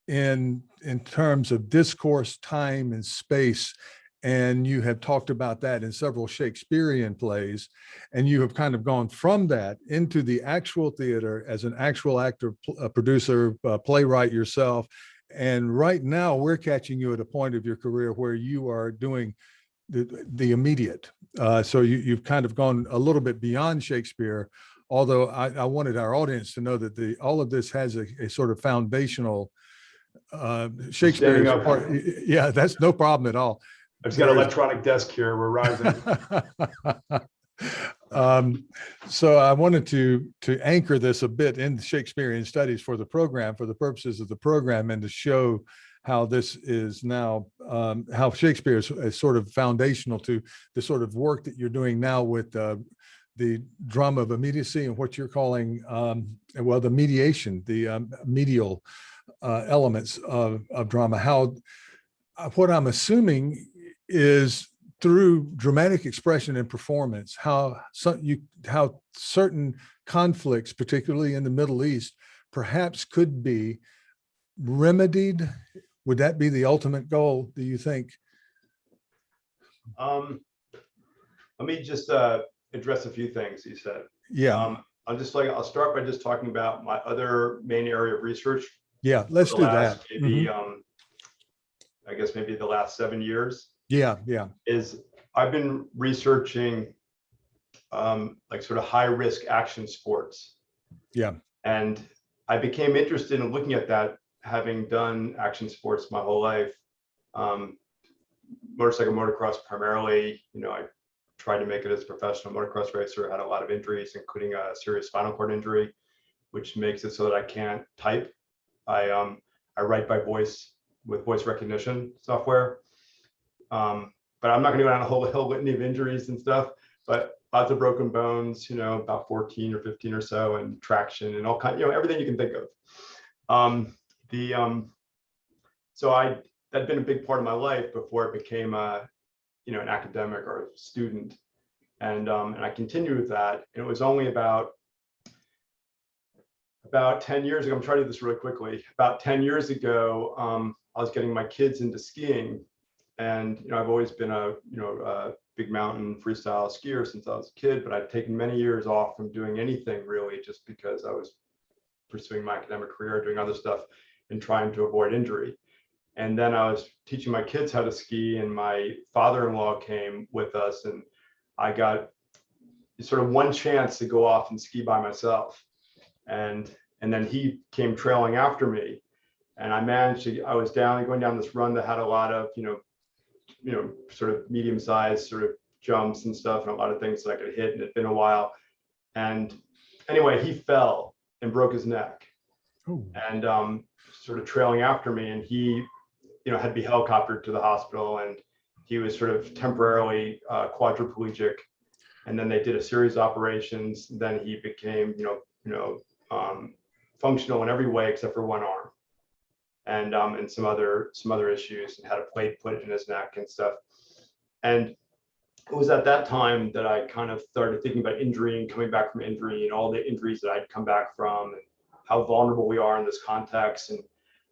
in terms of discourse, time, and space. And you have talked about that in several Shakespearean plays, and you have kind of gone from that into the actual theater as an actual actor, producer, playwright yourself. And right now we're catching you at a point of your career where you are doing the immediate. So you've kind of gone a little bit beyond Shakespeare, although I wanted our audience to know that all of this has a sort of foundational Shakespeare part. Yeah, that's no problem at all. I've just got an electronic desk here. We're rising. So I wanted to anchor this a bit in Shakespearean studies for the program, for the purposes of the program, and to show how this is now, how Shakespeare is sort of foundational to the sort of work that you're doing now with the drama of immediacy and what you're calling, the mediation, the medial elements of drama. How, what I'm assuming is through dramatic expression and performance, how certain conflicts, particularly in the Middle East, perhaps could be remedied. Would that be the ultimate goal, do you think? Let me just address a few things you said. Yeah. I'll start by just talking about my other main area of research. Yeah, let's do that. Maybe, I guess maybe the last 7 years. Yeah. Is I've been researching like sort of high risk action sports. Yeah. And I became interested in looking at that, having done action sports my whole life. Motorcycle motocross primarily, I tried to make it as a professional motocross racer, had a lot of injuries, including a serious spinal cord injury, which makes it so that I can't type. I write by voice with voice recognition software. But I'm not going to go down a whole litany of injuries and stuff, but lots of broken bones, about 14 or 15 or so, and traction and all kinds, everything you can think of. So that'd been a big part of my life before it became an academic or a student. And I continued with that. And it was only about about 10 years ago, I'm trying to do this really quickly. About 10 years ago, I was getting my kids into skiing, and I've always been a big mountain freestyle skier since I was a kid, but I've taken many years off from doing anything really, just because I was pursuing my academic career, doing other stuff, and trying to avoid injury. And then I was teaching my kids how to ski, and my father-in-law came with us, and I got sort of one chance to go off and ski by myself. And then he came trailing after me, and I was going down this run that had a lot of, sort of medium-sized sort of jumps and stuff, and a lot of things that I could hit, and it'd been a while. And anyway, he fell and broke his neck. Ooh. And sort of trailing after me, and he, had to be helicoptered to the hospital, and he was sort of temporarily quadriplegic. And then they did a series of operations. Then he became, functional in every way except for one arm, and some other issues, and had a plate put in his neck and stuff. And it was at that time that I kind of started thinking about injury and coming back from injury, and all the injuries that I'd come back from, and how vulnerable we are in this context, and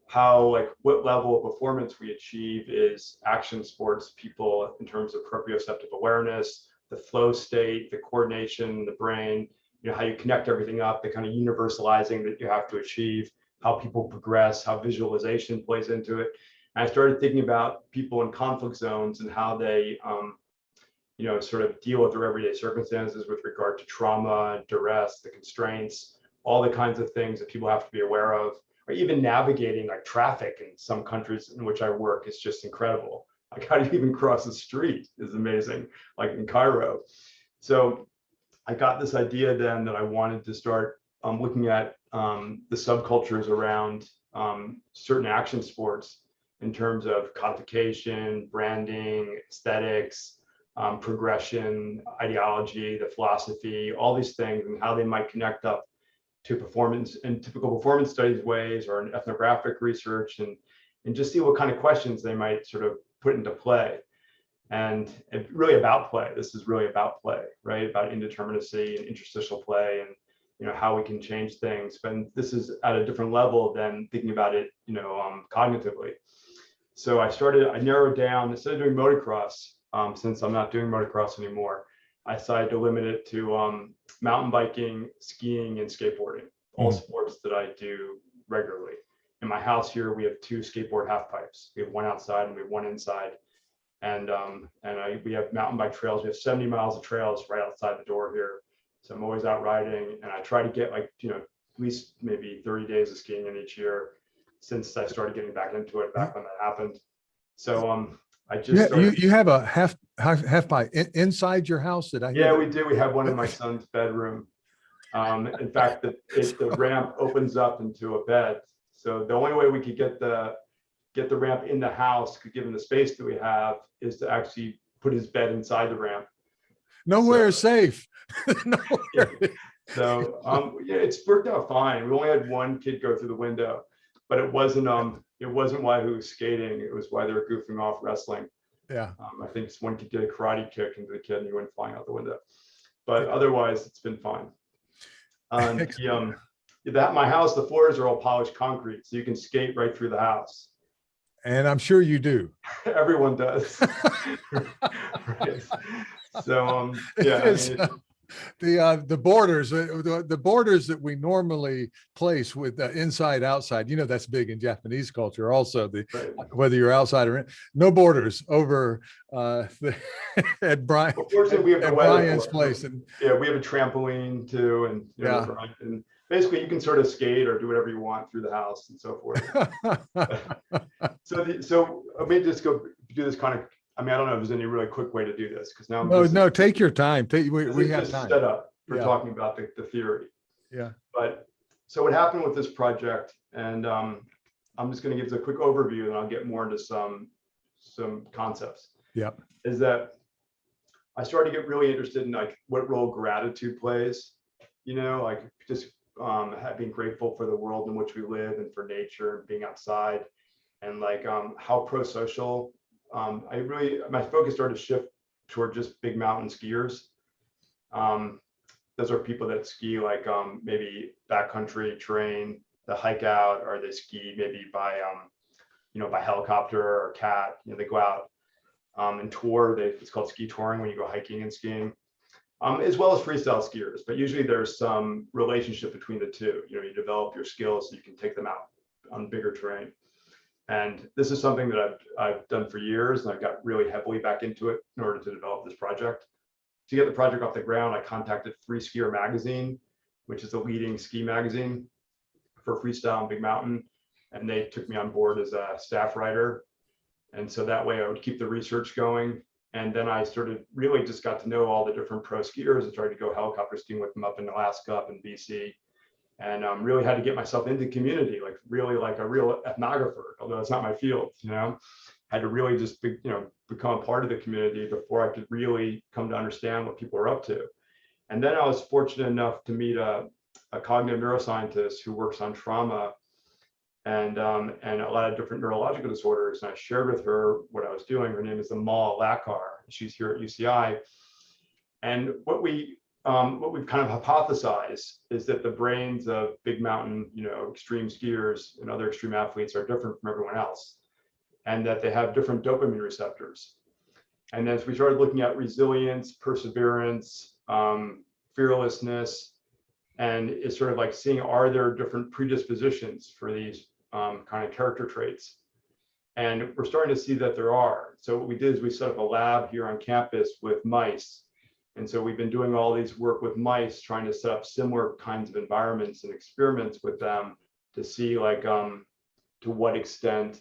how, like, what level of performance we achieve is action sports people in terms of proprioceptive awareness, the flow state, the coordination, the brain, how you connect everything up, the kind of universalizing that you have to achieve, how people progress, how visualization plays into it. And I started thinking about people in conflict zones and how they, sort of deal with their everyday circumstances with regard to trauma, duress, the constraints, all the kinds of things that people have to be aware of, or even navigating like traffic in some countries in which I work is just incredible. Like, how do you even cross the street is amazing, like in Cairo. So I got this idea then that I wanted to start looking at the subcultures around certain action sports in terms of codification, branding, aesthetics, progression, ideology, the philosophy, all these things, and how they might connect up to performance in typical performance studies ways, or in ethnographic research, and just see what kind of questions they might sort of put into play. And really about play. This is really about play, right? About indeterminacy and interstitial play, and how we can change things. But this is at a different level than thinking about it, cognitively. So I narrowed down, instead of doing motocross, since I'm not doing motocross anymore, I decided to limit it to mountain biking, skiing, and skateboarding, all sports that I do regularly. In my house here, we have 2 skateboard half pipes. We have one outside and we have one inside. And we have mountain bike trails. We have 70 miles of trails right outside the door here. So I'm always out riding, and I try to get at least maybe 30 days of skiing in each year since I started getting back into it back when that happened. So I just started. You have a half pipe inside your house that I hear? Yeah, we do. We have one in my son's bedroom. In fact, the ramp opens up into a bed. So the only way we could get the ramp in the house, given the space that we have, is to actually put his bed inside the ramp. Nowhere is safe. Nowhere. Yeah. So it's worked out fine. We only had one kid go through the window, but it wasn't why he was skating. It was why they were goofing off wrestling. Yeah. I think one kid did a karate kick into the kid, and he went flying out the window. But otherwise, it's been fine. My house, the floors are all polished concrete, so you can skate right through the house. And I'm sure you do. Everyone does. Right. So the borders that we normally place with inside outside, that's big in Japanese culture also, whether you're outside or in, no borders over at Bryan's place. And yeah, we have a trampoline too, and and basically you can sort of skate or do whatever you want through the house and so forth. So let me just go do this kind of, I don't know if there's any really quick way to do this, because now no, take your time. We have time. Set up for talking about the theory. Yeah. But so what happened with this project, and I'm just going to give a quick overview, and I'll get more into some concepts. Yeah. Is that I started to get really interested in like what role gratitude plays. Like just being grateful for the world in which we live and for nature and being outside, and like how pro-social. My focus started to shift toward just big mountain skiers. those are people that ski like maybe backcountry terrain, they hike out, or they ski maybe by by helicopter or cat. They go out and tour. It's called ski touring when you go hiking and skiing, as well as freestyle skiers. But usually there's some relationship between the two. You develop your skills so you can take them out on bigger terrain. And this is something that I've done for years, and I've got really heavily back into it in order to develop this project. To get the project off the ground, I contacted Free Skier Magazine, which is the leading ski magazine for freestyle and big mountain. And they took me on board as a staff writer. And so that way I would keep the research going. And then I really just got to know all the different pro skiers and tried to go helicopter skiing with them up in Alaska, up in BC. And really had to get myself into the community, like really like a real ethnographer, although it's not my field, had to really just become a part of the community before I could really come to understand what people are up to. And then I was fortunate enough to meet a cognitive neuroscientist who works on trauma and a lot of different neurological disorders. And I shared with her what I was doing. Her name is Amal Lakar. She's here at UCI. And what we've kind of hypothesized is that the brains of big mountain, extreme skiers and other extreme athletes are different from everyone else, and that they have different dopamine receptors. And as we started looking at resilience, perseverance, fearlessness, and it's sort of like seeing, are there different predispositions for these kind of character traits? And we're starting to see that there are. So what we did is we set up a lab here on campus with mice. And so we've been doing all these work with mice, trying to set up similar kinds of environments and experiments with them to see like to what extent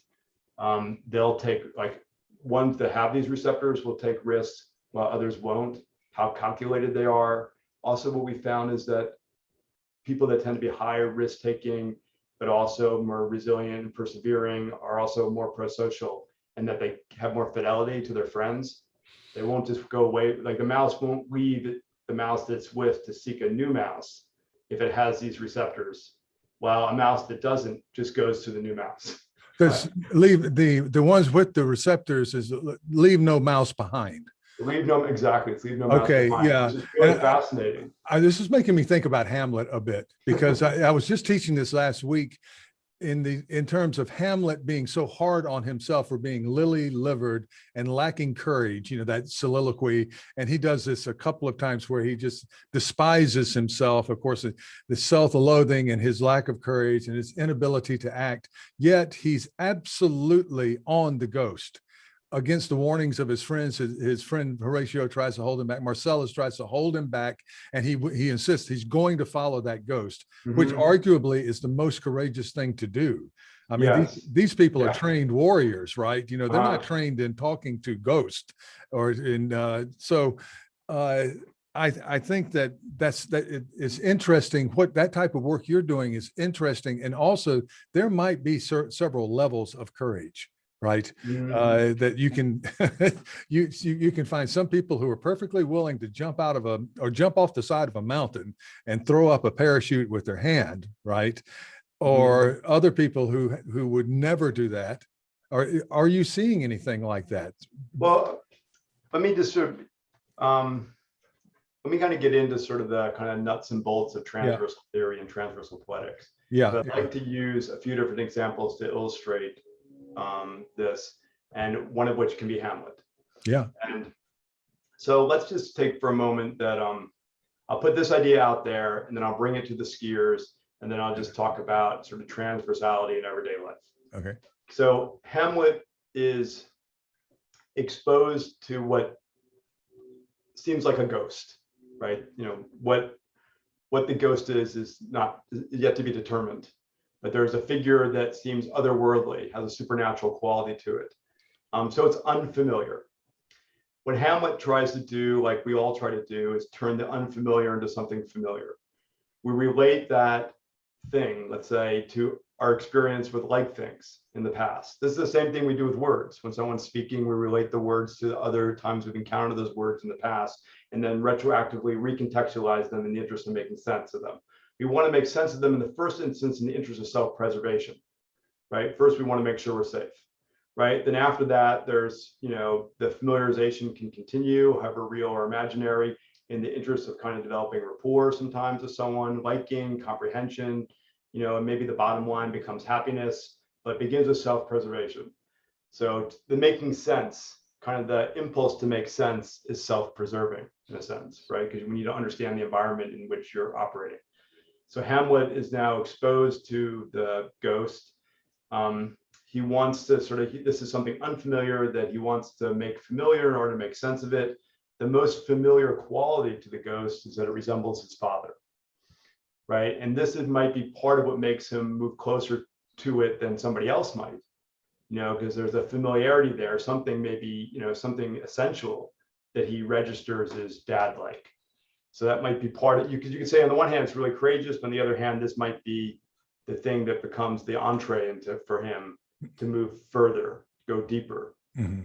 they'll take, like ones that have these receptors will take risks while others won't, how calculated they are. Also, what we found is that people that tend to be higher risk taking, but also more resilient and persevering, are also more pro-social, and that they have more fidelity to their friends. They won't just go away. Like the mouse won't leave the mouse that's with to seek a new mouse if it has these receptors, while a mouse that doesn't just goes to the new mouse. Does leave the ones with the receptors is leave no mouse behind. Exactly. It's leave no mouse behind. Yeah. This is really fascinating. This is making me think about Hamlet a bit, because I was just teaching this last week in terms of Hamlet being so hard on himself for being lily-livered and lacking courage, that soliloquy. And he does this a couple of times where he just despises himself, of course, the self-loathing and his lack of courage and his inability to act. Yet he's absolutely on the ghost. Against the warnings of his friends, his friend Horatio tries to hold him back. Marcellus tries to hold him back, and he insists he's going to follow that ghost, which arguably is the most courageous thing to do. I mean, yes. these people are trained warriors, right? They're not trained in talking to ghosts or in. I think that it's interesting. What that type of work you're doing is interesting, and also there might be several levels of courage. Right, that you can you can find some people who are perfectly willing to jump out of or jump off the side of a mountain and throw up a parachute with their hand, right? Or other people who would never do that. Are you seeing anything like that? Well, let me just sort of let me kind of get into sort of the kind of nuts and bolts of transversal theory and transversal poetics. Yeah, I'd like to use a few different examples to illustrate this, and one of which can be Hamlet. Yeah. And so let's just take for a moment that I'll put this idea out there, and then I'll bring it to the skiers, and then I'll just talk about sort of transversality in everyday life. Okay. So Hamlet is exposed to what seems like a ghost, right? What the ghost is not yet to be determined. But there's a figure that seems otherworldly, has a supernatural quality to it. So it's unfamiliar. What Hamlet tries to do, like we all try to do, is turn the unfamiliar into something familiar. We relate that thing, let's say, to our experience with like things in the past. This is the same thing we do with words. When someone's speaking, we relate the words to other times we've encountered those words in the past, and then retroactively recontextualize them in the interest of making sense of them. We want to make sense of them in the first instance in the interest of self-preservation, right? First, we want to make sure we're safe, right? Then after that, there's, the familiarization can continue, however real or imaginary, in the interest of kind of developing rapport sometimes with someone, liking, comprehension, and maybe the bottom line becomes happiness, but it begins with self-preservation. So the making sense, kind of the impulse to make sense, is self-preserving in a sense, right? Because we need to understand the environment in which you're operating. So Hamlet is now exposed to the ghost. He wants to this is something unfamiliar that he wants to make familiar in order to make sense of it. The most familiar quality to the ghost is that it resembles his father, right? And this might be part of what makes him move closer to it than somebody else might, because there's a familiarity there, something maybe, something essential that he registers as dad-like. So that might be part of you, because you could say on the one hand, it's really courageous, but on the other hand, this might be the thing that becomes the entree for him to move further, go deeper. Mm-hmm.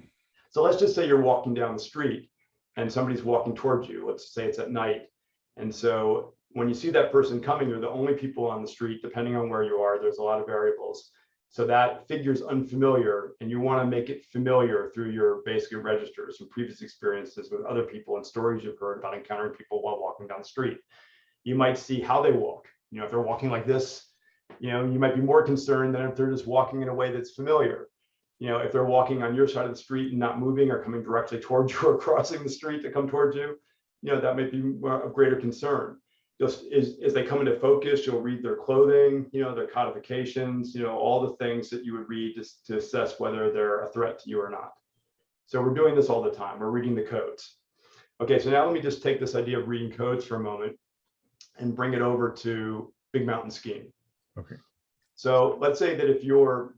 So let's just say you're walking down the street and somebody's walking towards you. Let's say it's at night. And so when you see that person coming, you're the only people on the street, depending on where you are. There's a lot of variables. So that figure's unfamiliar, and you want to make it familiar through your basic registers from previous experiences with other people and stories you've heard about encountering people while walking down the street. You might see how they walk. If they're walking like this, you might be more concerned than if they're just walking in a way that's familiar. If they're walking on your side of the street and not moving or coming directly towards you or crossing the street to come towards you, that might be of greater concern. Just as they come into focus, you'll read their clothing, their codifications, all the things that you would read to assess whether they're a threat to you or not. So we're doing this all the time. We're reading the codes. Okay, so now let me just take this idea of reading codes for a moment and bring it over to big mountain skiing. Okay. So let's say that if you're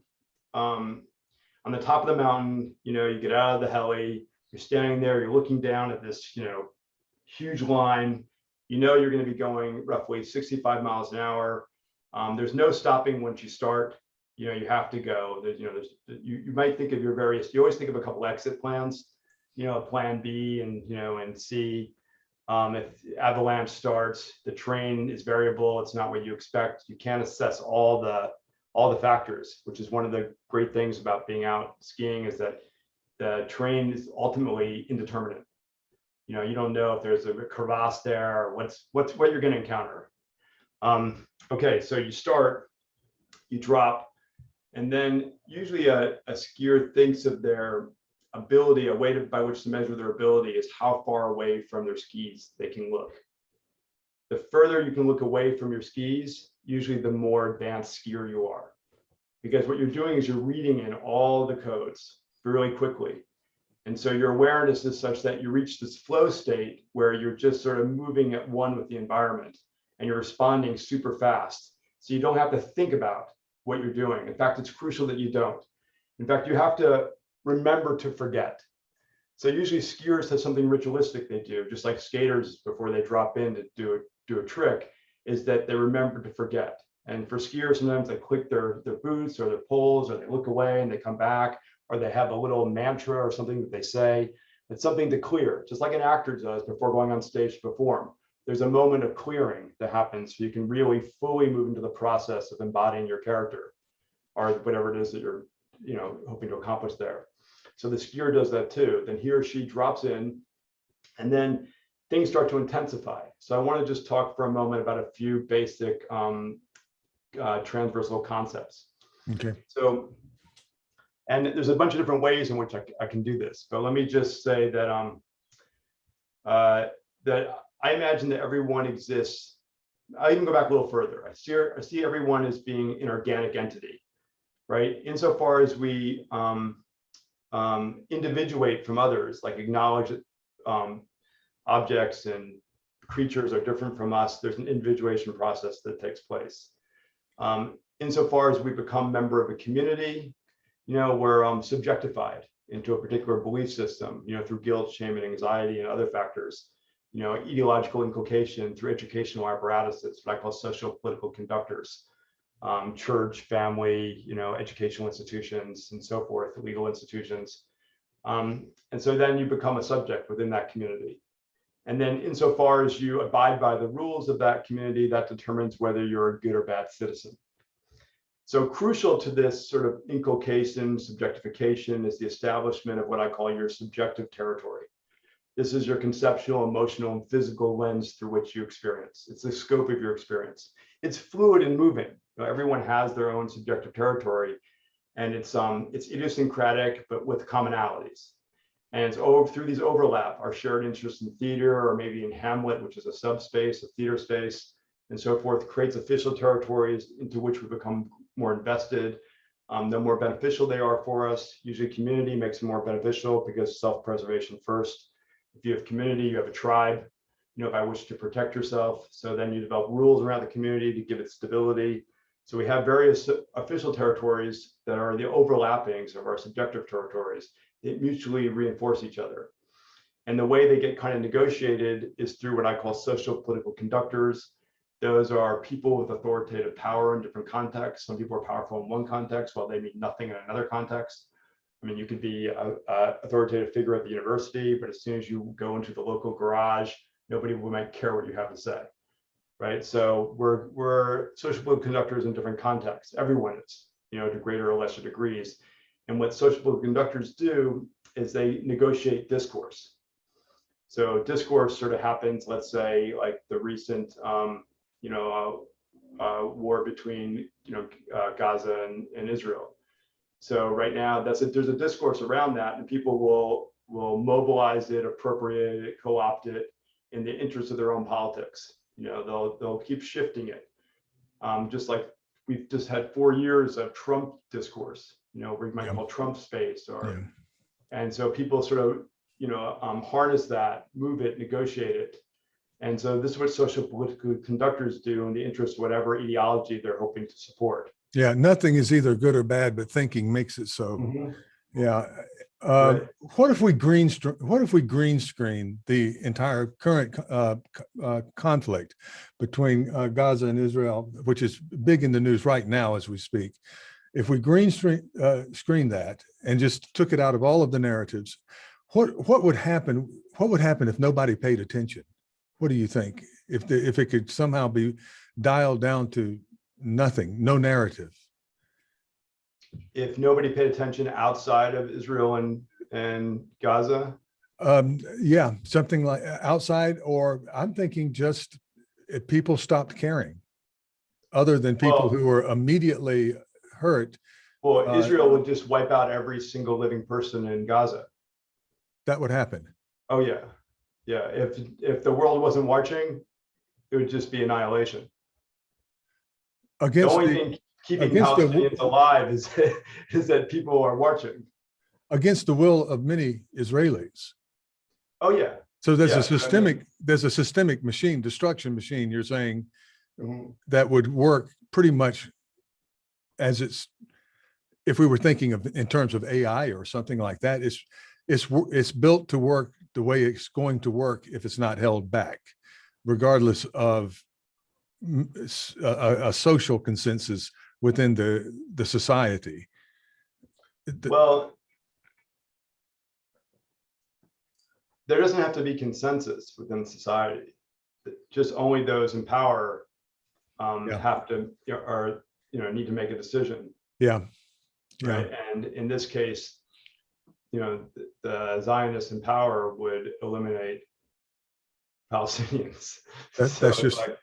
on the top of the mountain, you get out of the heli, you're standing there, you're looking down at this, huge line. You're going to be going roughly 65 miles an hour. There's no stopping once you start. You have to go. You might think of you always think of a couple exit plans, plan B and C. If avalanche starts, the terrain is variable. It's not what you expect. You can't assess all the factors, which is one of the great things about being out skiing, is that the terrain is ultimately indeterminate. You don't know if there's a crevasse there or what you're going to encounter. Okay, so you start, you drop, and then usually a skier thinks of their ability, a way by which to measure their ability is how far away from their skis they can look. The further you can look away from your skis, usually the more advanced skier you are. Because what you're doing is you're reading in all the codes really quickly. And so your awareness is such that you reach this flow state where you're just sort of moving at one with the environment and you're responding super fast. So you don't have to think about what you're doing. In fact, it's crucial that you don't. In fact, you have to remember to forget. So usually skiers have something ritualistic they do, just like skaters before they drop in to do a trick, is that they remember to forget. And for skiers, sometimes they click their boots or their poles, or they look away and they come back, or they have a little mantra or something that they say. It's something to clear, just like an actor does before going on stage to perform. There's a moment of clearing that happens so you can really fully move into the process of embodying your character or whatever it is that you're hoping to accomplish there. So the skier does that too. Then he or she drops in, and then things start to intensify. So I want to just talk for a moment about a few basic transversal concepts. Okay. So, and there's a bunch of different ways in which I can do this, but let me just say that that I imagine that everyone exists. I even go back a little further. I see everyone as being an organic entity, right? Insofar as we individuate from others, like acknowledge that objects and creatures are different from us, there's an individuation process that takes place. Insofar as we become member of a community, we're subjectified into a particular belief system, through guilt, shame, and anxiety and other factors. Ideological inculcation through educational apparatuses, what I call social political conductors, church, family, educational institutions, and so forth, legal institutions. And so then you become a subject within that community. And then insofar as you abide by the rules of that community, that determines whether you're a good or bad citizen. So crucial to this sort of inculcation, subjectification, is the establishment of what I call your subjective territory. This is your conceptual, emotional, and physical lens through which you experience. It's the scope of your experience. It's fluid and moving. Everyone has their own subjective territory, and it's idiosyncratic, but with commonalities. And it's through these overlap, our shared interest in theater, or maybe in Hamlet, which is a subspace, a theater space, and so forth, creates official territories into which we become more invested. The more beneficial they are for us. Usually community makes them more beneficial because self-preservation first. If you have community, you have a tribe, by which to protect yourself. So then you develop rules around the community to give it stability. So we have various official territories that are the overlappings of our subjective territories. They mutually reinforce each other. And the way they get kind of negotiated is through what I call social political conductors. Those are people with authoritative power in different contexts. Some people are powerful in one context while they mean nothing in another context. I mean, you could be an authoritative figure at the university, but as soon as you go into the local garage, nobody might care what you have to say, right? So we're social political conductors in different contexts. Everyone is, to greater or lesser degrees. And what social political conductors do is they negotiate discourse. So discourse sort of happens, let's say, like the recent, war between, Gaza and Israel. So right now, there's a discourse around that, and people will mobilize it, appropriate it, co-opt it in the interest of their own politics. They'll keep shifting it. Just like we've just had 4 years of Trump discourse, we might call Trump space, and so people sort of, harness that, move it, negotiate it. And so this is what social political conductors do in the interest of whatever ideology they're hoping to support. Yeah, nothing is either good or bad, but thinking makes it so. Mm-hmm. Yeah. Right. What if we green screen the entire current conflict between Gaza and Israel, which is big in the news right now as we speak? If we screen that and just took it out of all of the narratives, what would happen? What would happen if nobody paid attention? What do you think? If it could somehow be dialed down to nothing, no narrative? If nobody paid attention outside of Israel and Gaza? Yeah, something like outside, or I'm thinking just if people stopped caring, other than people who were immediately hurt. Well, Israel would just wipe out every single living person in Gaza. That would happen. Oh yeah. Yeah, if the world wasn't watching, it would just be annihilation. The only thing keeping Palestinians alive is that people are watching. Against the will of many Israelis. Oh yeah. So there's a systemic machine, destruction machine, you're saying, that would work pretty much as if we were thinking of in terms of AI or something like that, it's built to work the way it's going to work if it's not held back, regardless of a social consensus within the society. Well, there doesn't have to be consensus within society. Just only those in power have to need to make a decision. Yeah. Right. And in this case, the Zionists in power would eliminate Palestinians. That's just like,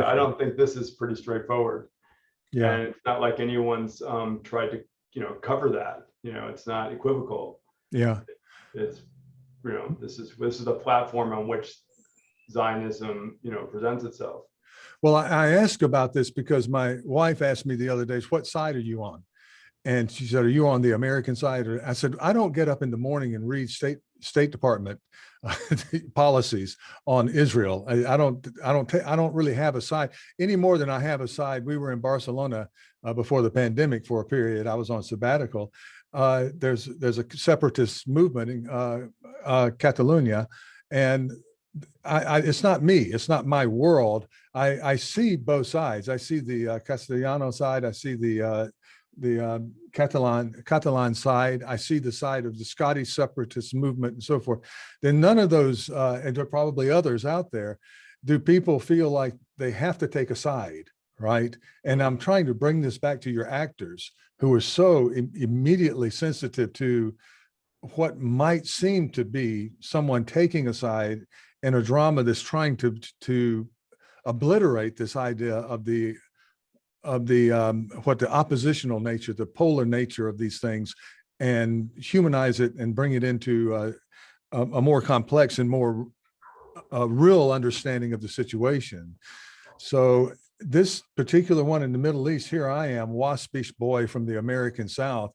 I don't think this is pretty straightforward. Yeah. And it's not like anyone's tried to cover that. It's not equivocal. Yeah. It's this is the platform on which Zionism presents itself. Well, I asked about this because my wife asked me the other day, what side are you on? And she said, are you on the American side? I said, I don't get up in the morning and read State Department policies on Israel. I don't really have a side any more than I have a side. We were in Barcelona before the pandemic for a period. I was on sabbatical. There's a separatist movement in Catalonia, and it's not me. It's not my world. I see both sides. I see the Castellano side. I see the Catalan side. I see the side of the Scottish separatist movement and so forth. Then none of those, and there are probably others out there, do people feel like they have to take a side, right? And I'm trying to bring this back to your actors who are so immediately sensitive to what might seem to be someone taking a side in a drama that's trying to obliterate this idea of the what the oppositional nature, the polar nature of these things, and humanize it and bring it into a more complex and more real understanding of the situation. So this particular one in the Middle East, here I am, waspish boy from the American South.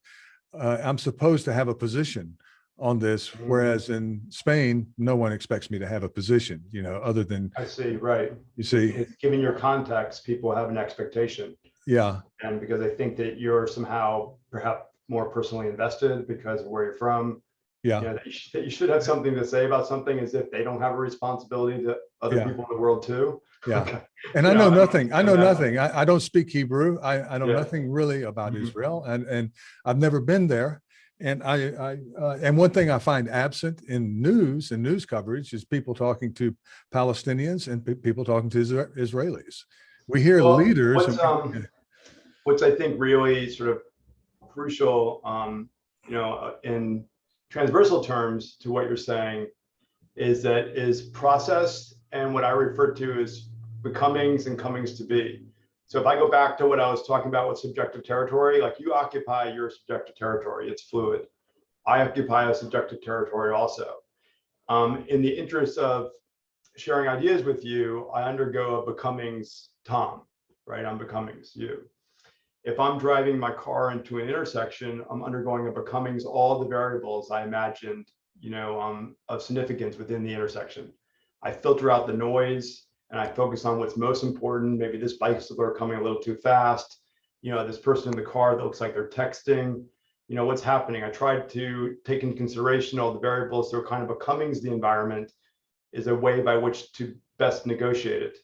I'm supposed to have a position on this, whereas in Spain, no one expects me to have a position, other than. I see, right. You see, it's given your context, people have an expectation. Yeah. And because I think that you're somehow perhaps more personally invested because of where you're from. Yeah. That you should have something to say about something, as if they don't have a responsibility to other people in the world too. Yeah. Okay. And I know nothing. I know nothing. I don't speak Hebrew. I know nothing really about Israel, and I've never been there. And and one thing I find absent in news and news coverage is people talking to Palestinians and people talking to Israelis. We hear leaders. What's I think really sort of crucial, in transversal terms to what you're saying, is that is process and what I refer to as becomings and comings to be. So if I go back to what I was talking about with subjective territory, like you occupy your subjective territory, it's fluid. I occupy a subjective territory also. In the interest of sharing ideas with you, I undergo a becomings Tom, right? I'm becomings you. If I'm driving my car into an intersection, I'm undergoing a becomings all the variables I imagined, of significance within the intersection. I filter out the noise and I focus on what's most important. Maybe this bicycler coming a little too fast, this person in the car that looks like they're texting, what's happening. I tried to take into consideration all the variables. So kind of becomings the environment is a way by which to best negotiate it,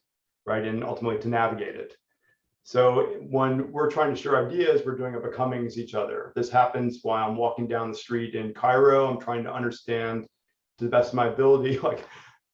right? And ultimately to navigate it. So when we're trying to share ideas, we're doing a becomings each other. This happens while I'm walking down the street in Cairo. I'm trying to understand to the best of my ability,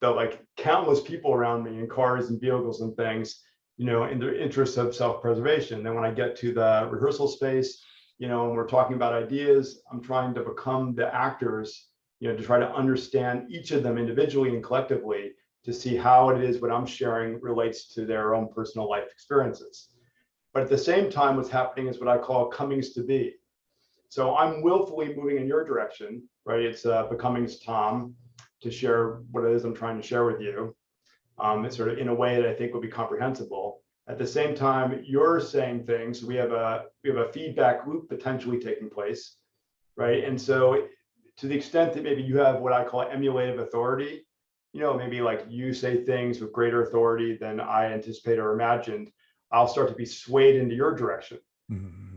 the countless people around me in cars and vehicles and things, in the interest of self-preservation. Then when I get to the rehearsal space, and we're talking about ideas, I'm trying to become the actors, to try to understand each of them individually and collectively to see how it is what I'm sharing relates to their own personal life experiences. But at the same time, what's happening is what I call comings to be. So I'm willfully moving in your direction, right? It's becomings Tom to share what it is I'm trying to share with you. It's sort of in a way that I think will be comprehensible. At the same time, you're saying things. We have a feedback loop potentially taking place, right? And so to the extent that maybe you have what I call emulative authority, maybe like you say things with greater authority than I anticipate or imagined, I'll start to be swayed into your direction,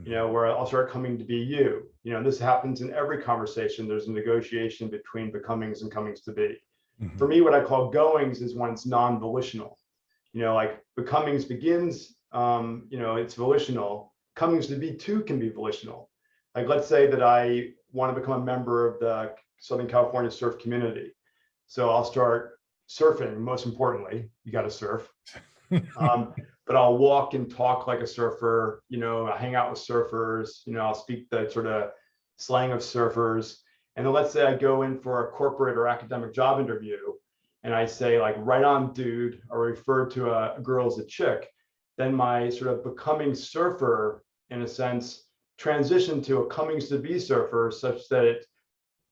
where I'll start coming to be you. This happens in every conversation. There's a negotiation between becomings and comings to be. For me, what I call goings is when it's non-volitional. Like becomings begins, it's volitional. Comings to be too can be volitional. Like let's say that I want to become a member of the Southern California surf community. So I'll start surfing. Most importantly, you got to surf. But I'll walk and talk like a surfer, I hang out with surfers, I'll speak the sort of slang of surfers. And then let's say I go in for a corporate or academic job interview and I say like, right on dude, or refer to a girl as a chick, then my sort of becoming surfer, in a sense, transitioned to a comings to be surfer such that it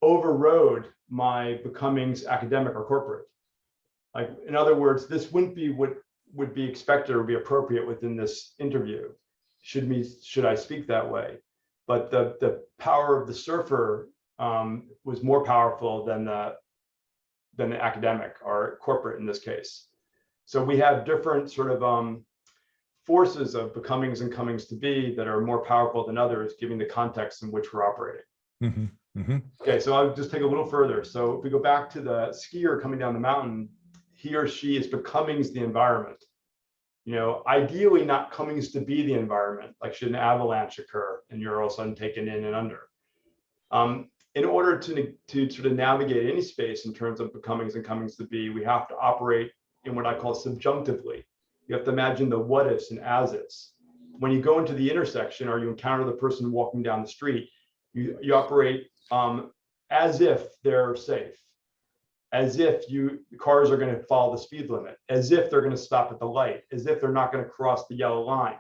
overrode my becomings academic or corporate. Like, in other words, this wouldn't be what would be expected or be appropriate within this interview. Should I speak that way? But the power of the surfer was more powerful than the academic or corporate in this case. So we have different sort of forces of becomings and comings to be that are more powerful than others, given the context in which we're operating. Okay, so I'll just take a little further. So if we go back to the skier coming down the mountain, he or she is becomings the environment. Ideally not comings to be the environment, like should an avalanche occur and you're all of a sudden taken in and under. In order to sort of navigate any space in terms of becomings and comings to be, we have to operate in what I call subjunctively. You have to imagine the what ifs and as ifs. When you go into the intersection or you encounter the person walking down the street, you operate as if they're safe, as if cars are going to follow the speed limit, as if they're going to stop at the light, as if they're not going to cross the yellow line,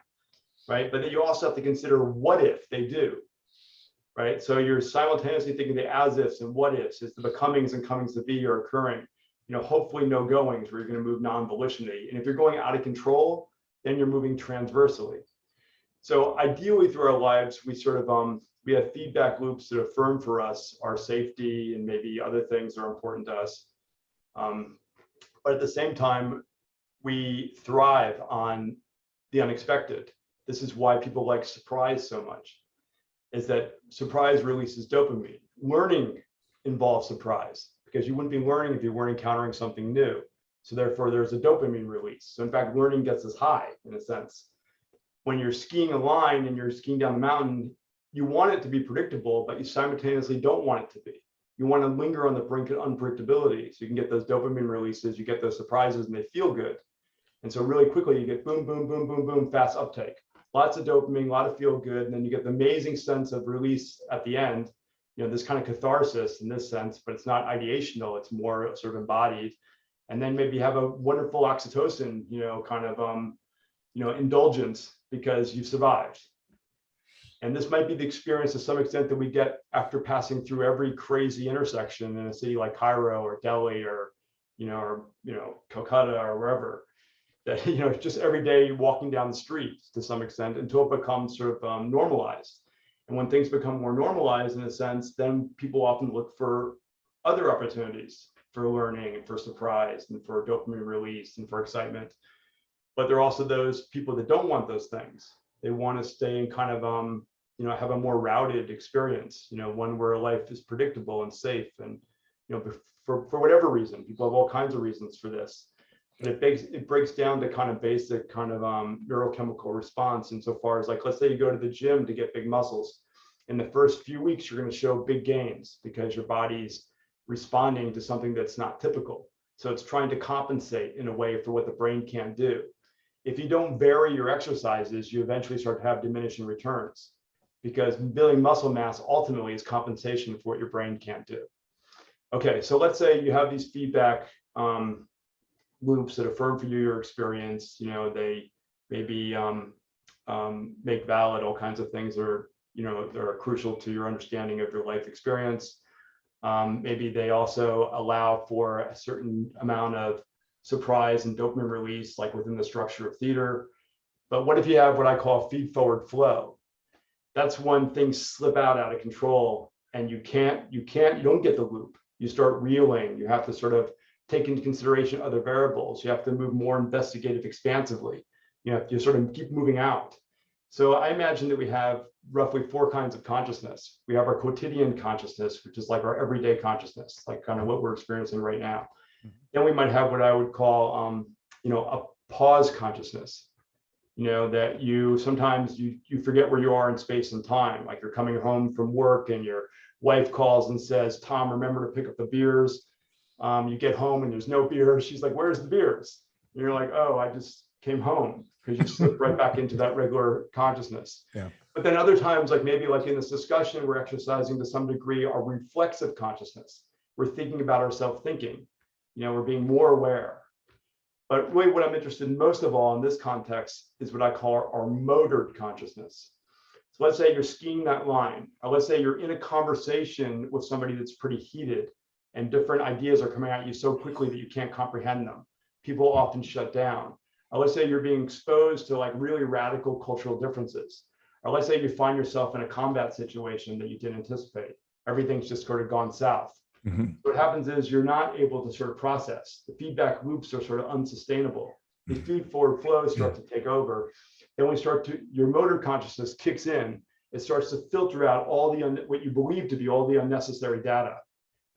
right? But then you also have to consider what if they do, right? So you're simultaneously thinking the as ifs and what ifs as the becomings and comings to be are occurring. Hopefully no goings where you're going to move non-volitionally. And if you're going out of control, then you're moving transversally. So ideally through our lives, we sort of, we have feedback loops that affirm for us our safety and maybe other things that are important to us. But at the same time, we thrive on the unexpected. This is why people like surprise so much, is that surprise releases dopamine. Learning involves surprise, because you wouldn't be learning if you weren't encountering something new. So therefore, there's a dopamine release. So in fact, learning gets us high in a sense. When you're skiing a line and you're skiing down the mountain, you want it to be predictable, but you simultaneously don't want it to be. You want to linger on the brink of unpredictability. So you can get those dopamine releases, you get those surprises, and they feel good. And so really quickly, you get boom, boom, boom, boom, boom, fast uptake. Lots of dopamine, a lot of feel good, and then you get the amazing sense of release at the end. This kind of catharsis in this sense, but it's not ideational, it's more sort of embodied. And then maybe have a wonderful oxytocin, kind of, indulgence because you've survived. And this might be the experience to some extent that we get after passing through every crazy intersection in a city like Cairo or Delhi or Calcutta or wherever. That just every day walking down the streets to some extent until it becomes sort of normalized. And when things become more normalized in a sense, then people often look for other opportunities for learning and for surprise and for dopamine release and for excitement. But there are also those people that don't want those things. They want to stay in kind of, have a more routed experience, one where life is predictable and safe. And, for whatever reason, people have all kinds of reasons for this. But it breaks down to kind of basic kind of neurochemical response insofar as, like, let's say you go to the gym to get big muscles. In the first few weeks, you're going to show big gains because your body's responding to something that's not typical. So it's trying to compensate in a way for what the brain can't do. If you don't vary your exercises, you eventually start to have diminishing returns, because building muscle mass ultimately is compensation for what your brain can't do. Okay, so let's say you have these feedback loops that affirm for you your experience. They maybe make valid all kinds of things that are, that are crucial to your understanding of your life experience. Maybe they also allow for a certain amount of surprise and dopamine release, like within the structure of theater. But what if you have what I call feed forward flow? That's when things slip out of control and you don't get the loop. You start reeling. You have to sort of take into consideration other variables. You have to move more investigative expansively. You sort of keep moving out. So I imagine that we have roughly 4 kinds of consciousness. We have our quotidian consciousness, which is like our everyday consciousness, like kind of what we're experiencing right now. Then we might have what I would call, a pause consciousness. That you sometimes you forget where you are in space and time. Like you're coming home from work and your wife calls and says, "Tom, remember to pick up the beers." You get home and there's no beers. She's like, "Where's the beers?" And you're like, "Oh, I just came home," because you slip right back into that regular consciousness. Yeah. But then other times, like maybe like in this discussion, we're exercising to some degree our reflexive consciousness. We're thinking about ourselves thinking. We're being more aware. But really what I'm interested in most of all in this context is what I call our motored consciousness. So let's say you're skiing that line, or let's say you're in a conversation with somebody that's pretty heated and different ideas are coming at you so quickly that you can't comprehend them. People often shut down. Or let's say you're being exposed to like really radical cultural differences. Or let's say you find yourself in a combat situation that you didn't anticipate. Everything's just sort of gone south. Mm-hmm. What happens is you're not able to sort of process. The feedback loops are sort of unsustainable. The feed forward flows start to take over. Then your motor consciousness kicks in. It starts to filter out all what you believe to be all the unnecessary data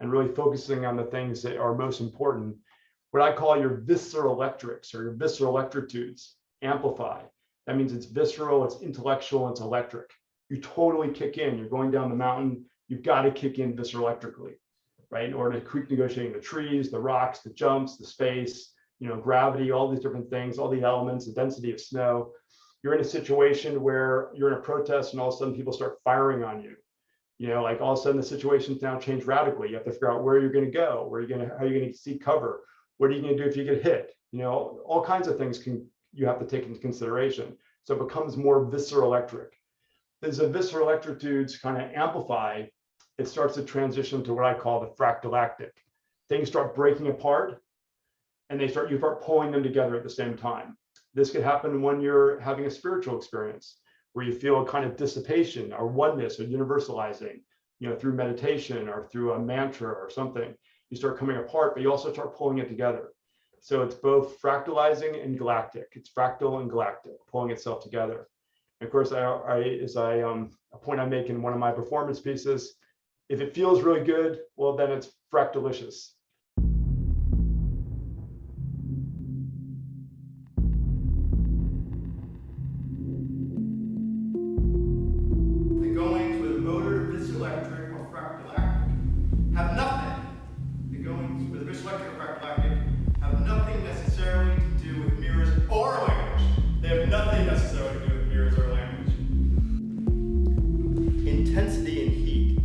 and really focusing on the things that are most important. What I call your visceral electrics or your visceral electritudes amplify. That means it's visceral, it's intellectual, it's electric. You totally kick in. You're going down the mountain. You've got to kick in visceral electrically. Right, in order to keep negotiating the trees, the rocks, the jumps, the space, gravity, all these different things, all the elements, the density of snow. You're in a situation where you're in a protest and all of a sudden people start firing on you. Like all of a sudden the situation's now changed radically. You have to figure out where you're going to go, how you're going to seek cover, what are you going to do if you get hit? All kinds of things you have to take into consideration. So it becomes more visceral electric. As the visceral electritudes kind of amplify, it starts to transition to what I call the fractalactic. Things start breaking apart, and you start pulling them together at the same time. This could happen when you're having a spiritual experience, where you feel a kind of dissipation or oneness or universalizing, through meditation or through a mantra or something. You start coming apart, but you also start pulling it together. So it's both fractalizing and galactic. It's fractal and galactic, pulling itself together. And of course, a point I make in one of my performance pieces, if it feels really good, well, then it's fractalicious. The goings with motor, visoelectric, or fractalactic have nothing. The goings with visoelectric or fractalactic have nothing necessarily to do with mirrors or language. They have nothing necessarily to do with mirrors or language. Intensity and heat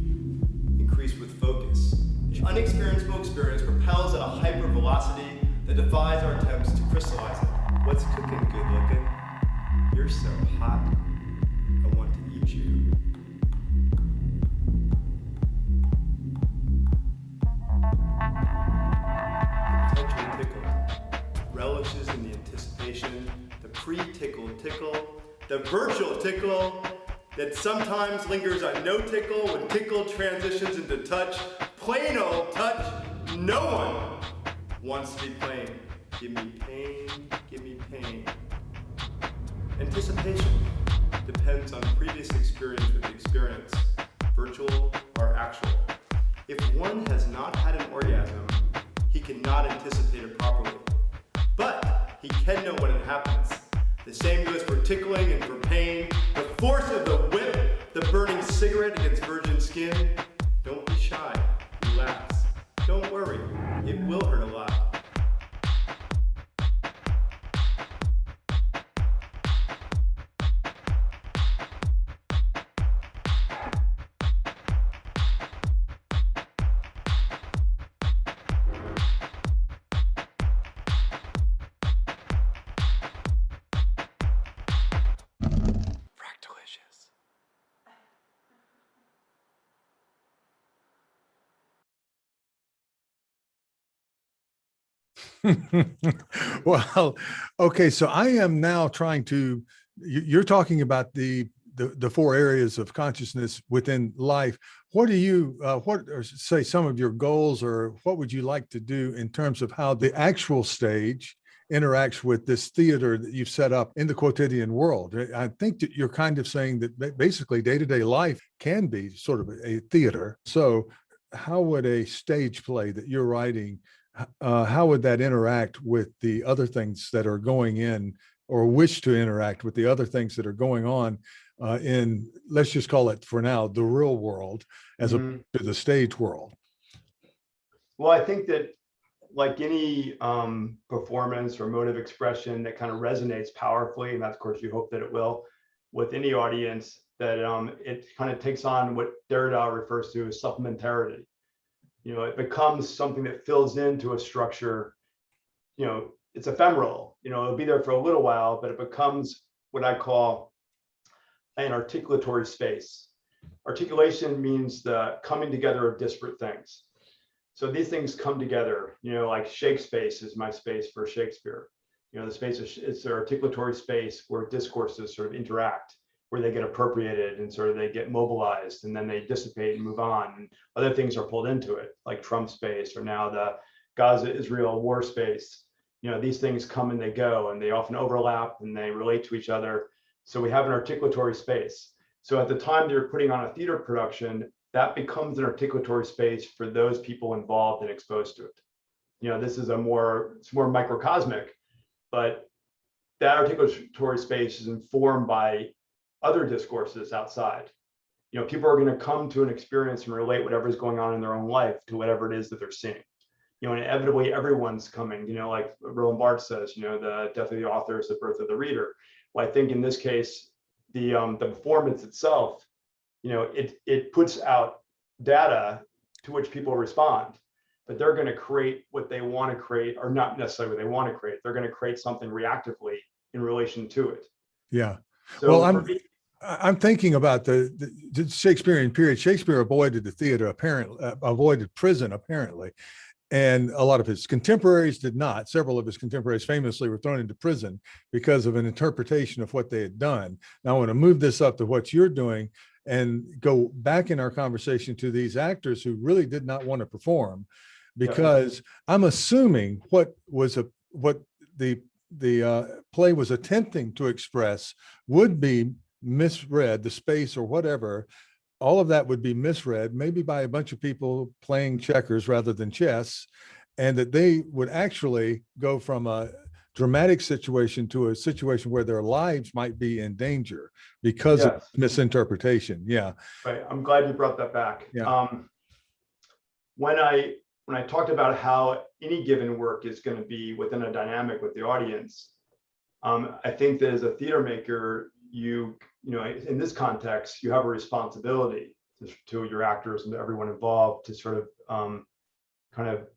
increase with focus. The unexperienced experience propels at a hypervelocity that defies our attempts to crystallize it. What's cooking, good looking? You're so hot, I want to eat you. The potential tickle relishes in the anticipation, the pre-tickled tickle, the virtual tickle that sometimes lingers on no tickle when tickle transitions into touch. Plain old touch. No one wants to be plain. Give me pain, give me pain. Anticipation depends on previous experience with the experience, virtual or actual. If one has not had an orgasm, he cannot anticipate it properly. But he can know when it happens. The same goes for tickling and for pain. The force of the whip, the burning cigarette against virgin skin. Don't be shy, relax. Don't worry, it will hurt a lot. Well, okay, so I am now trying to, you're talking about the four areas of consciousness within life. What do you, what are, say, some of your goals, or what would you like to do in terms of how the actual stage interacts with this theater that you've set up in the quotidian world? I think that you're kind of saying that basically day-to-day life can be sort of a theater. So how would a stage play that you're writing, how would that interact with the other things that are going in, or wish to interact with the other things that are going on in, let's just call it for now, the real world, as opposed to the stage world? Well, I think that like any performance or motive expression that kind of resonates powerfully, and that's, of course, you hope that it will, with any audience, that it kind of takes on what Derrida refers to as supplementarity. It becomes something that fills into a structure. It's ephemeral. It'll be there for a little while, but it becomes what I call an articulatory space. Articulation means the coming together of disparate things. So these things come together, like Shakespeare is my space for Shakespeare. The space it's an articulatory space where discourses sort of interact, where they get appropriated and sort of they get mobilized, and then they dissipate and move on. And other things are pulled into it, like Trump space, or now the Gaza-Israel war space. These things come and they go, and they often overlap and they relate to each other. So we have an articulatory space. So at the time that you're putting on a theater production, that becomes an articulatory space for those people involved and exposed to it. This is it's more microcosmic, but that articulatory space is informed by other discourses outside. People are going to come to an experience and relate whatever is going on in their own life to whatever it is that they're seeing. And inevitably everyone's coming, like Roland Barthes says, the death of the author is the birth of the reader. Well, I think in this case, the performance itself it puts out data to which people respond, but they're going to create what they want to create, or not necessarily what they want to create. They're going to create something reactively in relation to it. Yeah. So Well, I'm thinking about the Shakespearean period. Shakespeare avoided the theater, apparently, avoided prison, apparently. And a lot of his contemporaries did not. Several of his contemporaries famously were thrown into prison because of an interpretation of what they had done. Now, I want to move this up to what you're doing and go back in our conversation to these actors who really did not want to perform, because I'm assuming what the play was attempting to express would be misread, the space or whatever. All of that would be misread, maybe by a bunch of people playing checkers rather than chess, and that they would actually go from a dramatic situation to a situation where their lives might be in danger because of misinterpretation. Yeah. Right. I'm glad you brought that back. Yeah. When I talked about how any given work is going to be within a dynamic with the audience, I think that as a theater maker, you know, in this context, you have a responsibility to your actors and to everyone involved to sort of kind of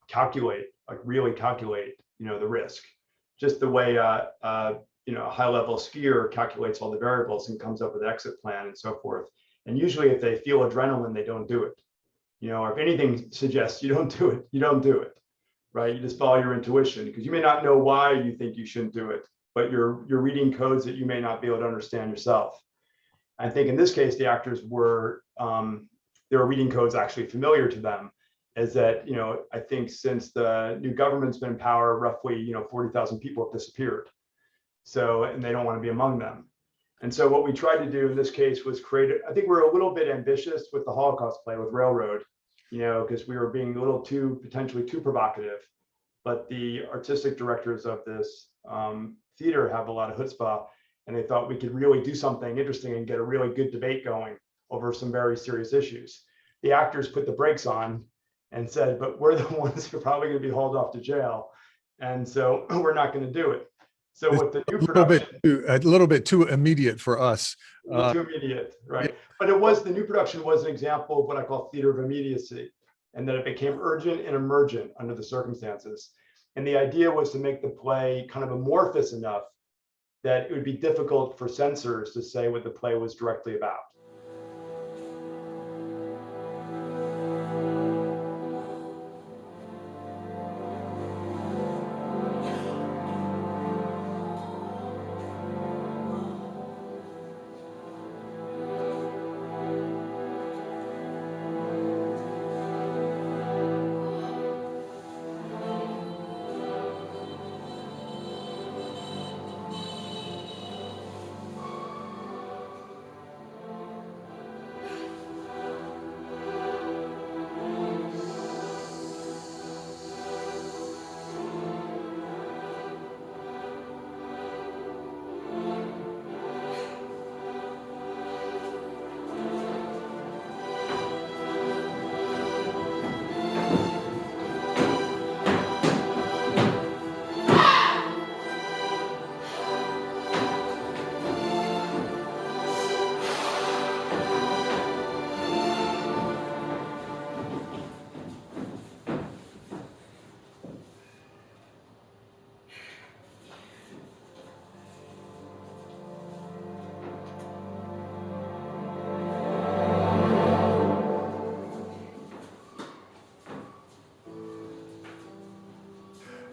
calculate, like really calculate, you know, the risk, just the way you know, a high-level skier calculates all the variables and comes up with an exit plan and so forth. And usually, if they feel adrenaline, they don't do it. You know, or if anything suggests you don't do it, you don't do it, right? You just follow your intuition, because you may not know why you think you shouldn't do it, but you're reading codes that you may not be able to understand yourself. I think in this case, the actors were they were reading codes actually familiar to them, is that, you know, I think since the new government's been in power, roughly, you know, 40,000 people have disappeared. So, and they don't want to be among them. And so what we tried to do in this case was create, I think we're a little bit ambitious with the Holocaust play with Railroad, you know, because we were being a little potentially too provocative. But the artistic directors of this theater have a lot of chutzpah, and they thought we could really do something interesting and get a really good debate going over some very serious issues. The actors put the brakes on and said, but we're the ones who are probably going to be hauled off to jail, and so we're not going to do it. So with the new production, a little bit too immediate for us. Too immediate, right? But it was, the new production was an example of what I call theater of immediacy, and that it became urgent and emergent under the circumstances. And the idea was to make the play kind of amorphous enough that it would be difficult for censors to say what the play was directly about.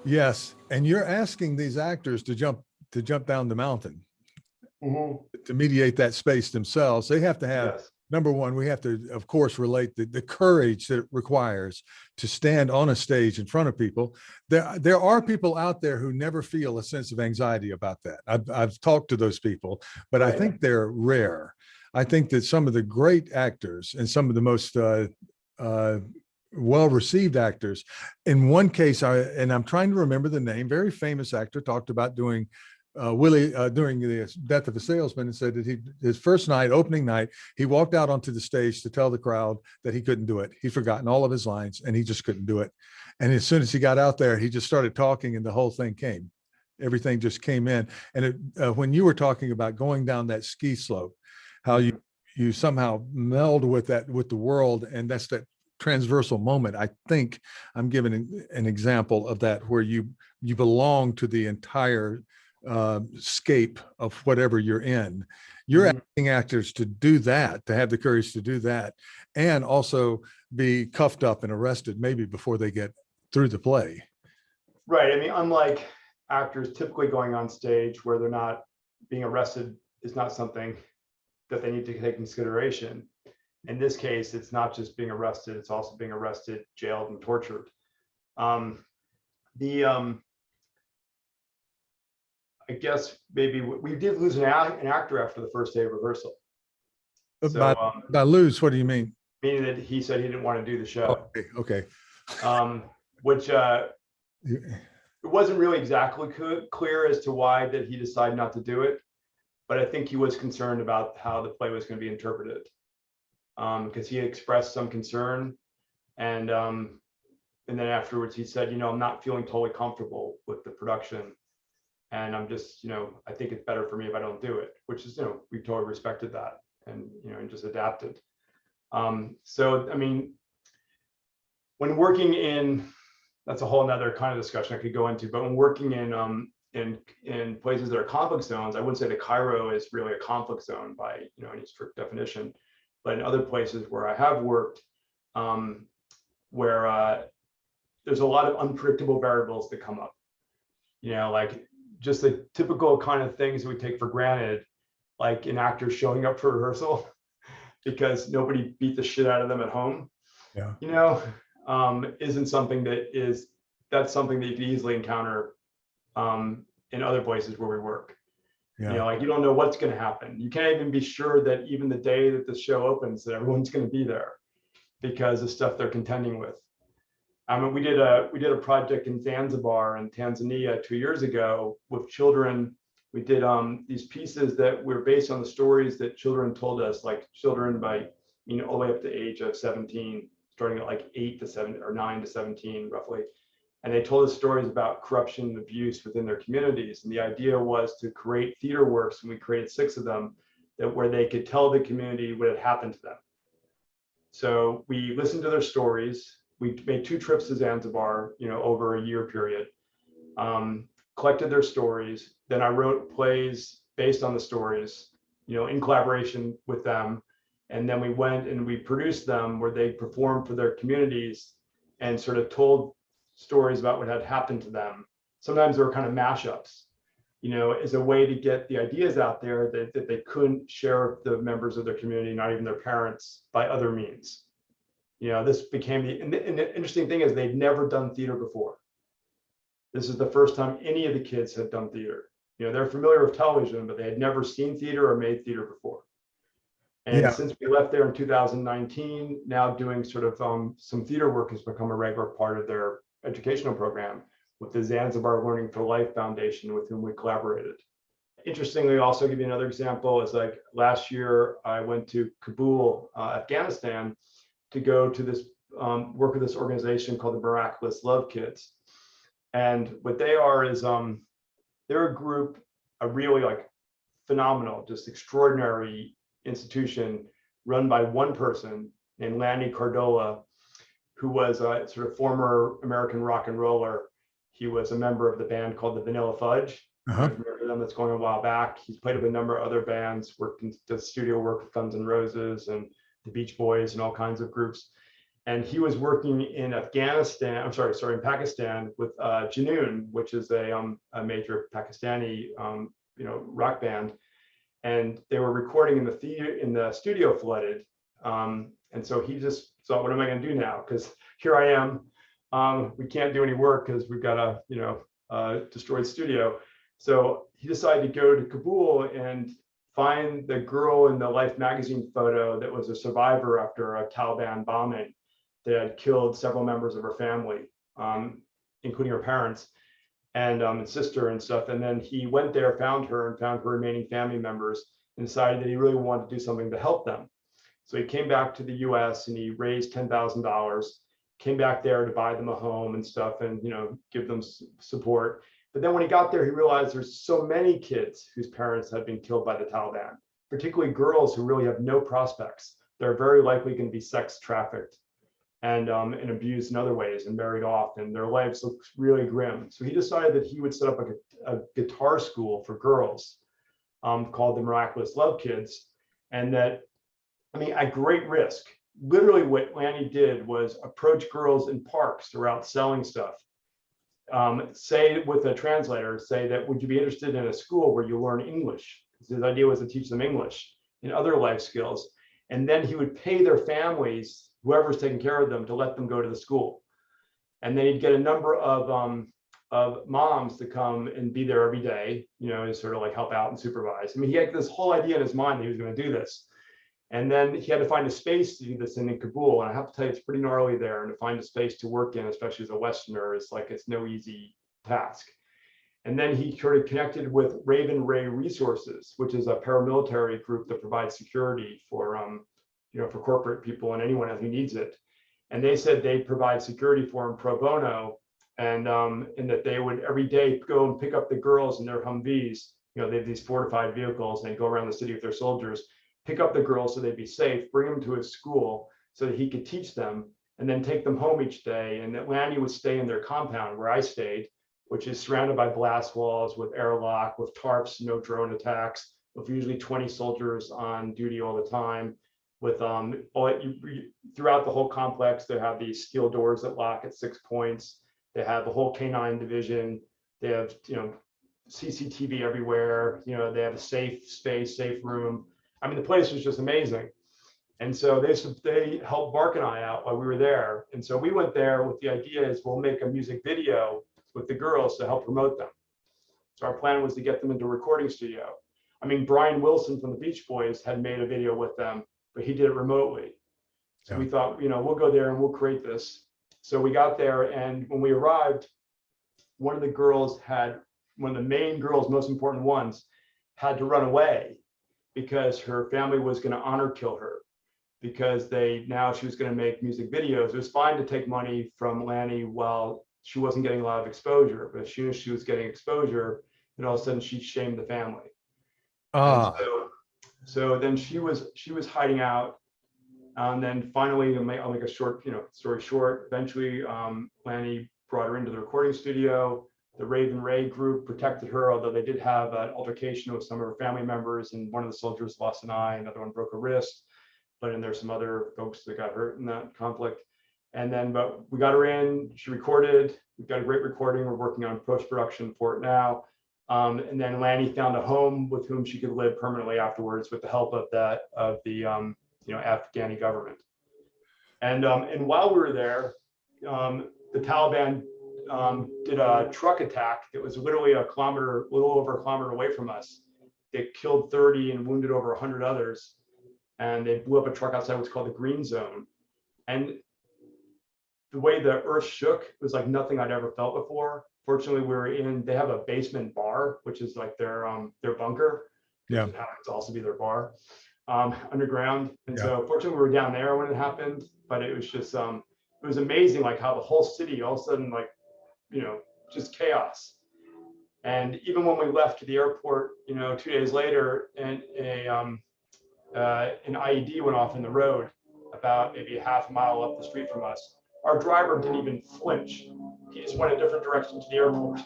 Yes, and you're asking these actors to jump down the mountain, to mediate that space themselves. They have to have, number one, we have to, of course, relate the courage that it requires to stand on a stage in front of people. There are people out there who never feel a sense of anxiety about that. I've talked to those people, but I think they're rare. I think that some of the great actors and some of the most well-received actors, in one case, and I'm trying to remember the name, very famous actor, talked about doing during the death of a salesman, and said that his first night, opening night, he walked out onto the stage to tell the crowd that he couldn't do it. He'd forgotten all of his lines and he just couldn't do it. And as soon as he got out there, he just started talking and the whole thing came. Everything just came in. And when you were talking about going down that ski slope, how you somehow meld with the world, and that's that transversal moment. I think I'm giving an example of that, where you belong to the entire scape of whatever you're in. You're asking actors to do that, to have the courage to do that, and also be cuffed up and arrested maybe before they get through the play. Right. I mean, unlike actors typically going on stage where they're not being arrested is not something that they need to take into consideration. In this case, it's not just being arrested, it's also being arrested, jailed, and tortured. I guess maybe we did lose an actor after the first day of rehearsal. So, by lose, what do you mean? Meaning that he said he didn't want to do the show. Okay. Which it wasn't really exactly clear as to why that he decided not to do it, but I think he was concerned about how the play was going to be interpreted, because he expressed some concern, and then afterwards he said, I'm not feeling totally comfortable with the production, and I'm just, I think it's better for me if I don't do it, which is, we totally respected that, and and just adapted. So I mean, when working in, that's a whole nother kind of discussion I could go into, but when working in places that are conflict zones, I wouldn't say that Cairo is really a conflict zone by any strict definition, but in other places where I have worked, where there's a lot of unpredictable variables that come up, like just the typical kind of things we take for granted, like an actor showing up for rehearsal because nobody beat the shit out of them at home. Yeah. Isn't something that's something that you can easily encounter in other places where we work. Yeah. Like you don't know what's going to happen. You can't even be sure that even the day that the show opens that everyone's going to be there because of stuff they're contending with. We did a project in Zanzibar in Tanzania 2 years ago with children. We did these pieces that were based on the stories that children told us, like children by all the way up to the age of 17, starting at like 8 to 7 or 9 to 17 roughly. And they told us stories about corruption and abuse within their communities. And the idea was to create theater works, and we created 6 of them, where they could tell the community what had happened to them. So we listened to their stories. We made 2 trips to Zanzibar, over a year period, collected their stories. Then I wrote plays based on the stories, in collaboration with them. And then we went and we produced them where they performed for their communities and sort of told stories about what had happened to them. Sometimes they were kind of mashups, as a way to get the ideas out there that they couldn't share with the members of their community, not even their parents, by other means. This became and the interesting thing is they'd never done theater before. This is the first time any of the kids had done theater. They're familiar with television, but they had never seen theater or made theater before. And since we left there in 2019, now doing sort of some theater work has become a regular part of their educational program with the Zanzibar Learning for Life Foundation, with whom we collaborated. Interestingly, also give you another example, is like last year I went to Kabul, Afghanistan, to go to this work with this organization called the Miraculous Love Kids. And what they are is they're a group, a really like phenomenal, just extraordinary institution run by one person named Lanny Cardola, who was a sort of former American rock and roller. He was a member of the band called the Vanilla Fudge. Remember them? That's going a while back. He's played with a number of other bands, worked in the studio work with Guns N' Roses and the Beach Boys and all kinds of groups. And he was working in in Pakistan with Junoon, which is a major Pakistani rock band. And they were recording in the studio flooded. And so he just thought, what am I going to do now? Because here I am. We can't do any work because we've got a destroyed studio. So he decided to go to Kabul and find the girl in the Life magazine photo that was a survivor after a Taliban bombing that had killed several members of her family, including her parents and sister and stuff. And then he went there, found her remaining family members, and decided that he really wanted to do something to help them. So he came back to the US and he raised $10,000, came back there to buy them a home and stuff and, give them support. But then when he got there, he realized there's so many kids whose parents had been killed by the Taliban. particularly girls who really have no prospects. They're very likely going to be sex trafficked and abused in other ways and married off, and their lives look really grim. So he decided that he would set up a guitar school for girls called the Miraculous Love Kids. And that, I mean, at great risk, literally what Lanny did was approach girls in parks throughout selling stuff. Say with a translator, say that, would you be interested in a school where you learn English? His idea was to teach them English and other life skills. And then he would pay their families, whoever's taking care of them, to let them go to the school. And then he'd get a number of moms to come and be there every day, you know, and sort of like help out and supervise. I mean, he had this whole idea in his mind that he was going to do this. And then he had to find a space to do this in Kabul. And I have to tell you, it's pretty gnarly there. And to find a space to work in, especially as a Westerner, is like, it's no easy task. And then he sort of connected with Raven Ray Resources, which is a paramilitary group that provides security for, you know, for corporate people and anyone who needs it. And they said they provide security for him pro bono, and that they would every day go and pick up the girls in their Humvees. You know, they have these fortified vehicles, and they go around the city with their soldiers, pick up the girls so they'd be safe, bring them to his school so that he could teach them, and then take them home each day. And that Lanny would stay in their compound where I stayed, which is surrounded by blast walls with airlock, with tarps, no drone attacks, with usually 20 soldiers on duty all the time. With throughout the whole complex, they have these steel doors that lock at 6 points. They have a whole K9 division. They have, you know, CCTV everywhere. You know, they have a safe space, safe room. I mean, the place was just amazing. And so they helped Mark and I out while we were there. And so we went there with the idea is we'll make a music video with the girls to help promote them. So our plan was to get them into a recording studio. I mean, Brian Wilson from the Beach Boys had made a video with them, but he did it remotely. So we thought, you know, we'll go there and we'll create this. So we got there, and when we arrived, one of the main girls, most important ones, had to run away because her family was going to honor kill her, because she was going to make music videos. It was fine to take money from Lanny while she wasn't getting a lot of exposure, but as soon as she was getting exposure, then all of a sudden she shamed the family. So then she was hiding out, and then finally, I'll make a short, you know, story short. Eventually, Lanny brought her into the recording studio. The Raven Ray group protected her, although they did have an altercation with some of her family members, and one of the soldiers lost an eye, another one broke a wrist. But then there's some other folks that got hurt in that conflict. And then, but we got her in. She recorded. We've got a great recording. We're working on post-production for it now. And then Lanny found a home with whom she could live permanently afterwards, with the help of the you know, Afghani government. And while we were there, the Taliban did a truck attack that was literally a little over a kilometer away from us. They killed 30 and wounded over 100 others, and they blew up a truck outside what's called the Green Zone. And the way the earth shook was like nothing I'd ever felt before. Fortunately, they have a basement bar, which is like their bunker. Yeah. Which happens to also be their bar underground. And so fortunately we were down there when it happened, but it was just, it was amazing, like how the whole city all of a sudden, like, you know, just chaos. And even when we left to the airport, you know, 2 days later, and an IED went off in the road about maybe a half mile up the street from us. Our driver didn't even flinch. He just went a different direction to the airport.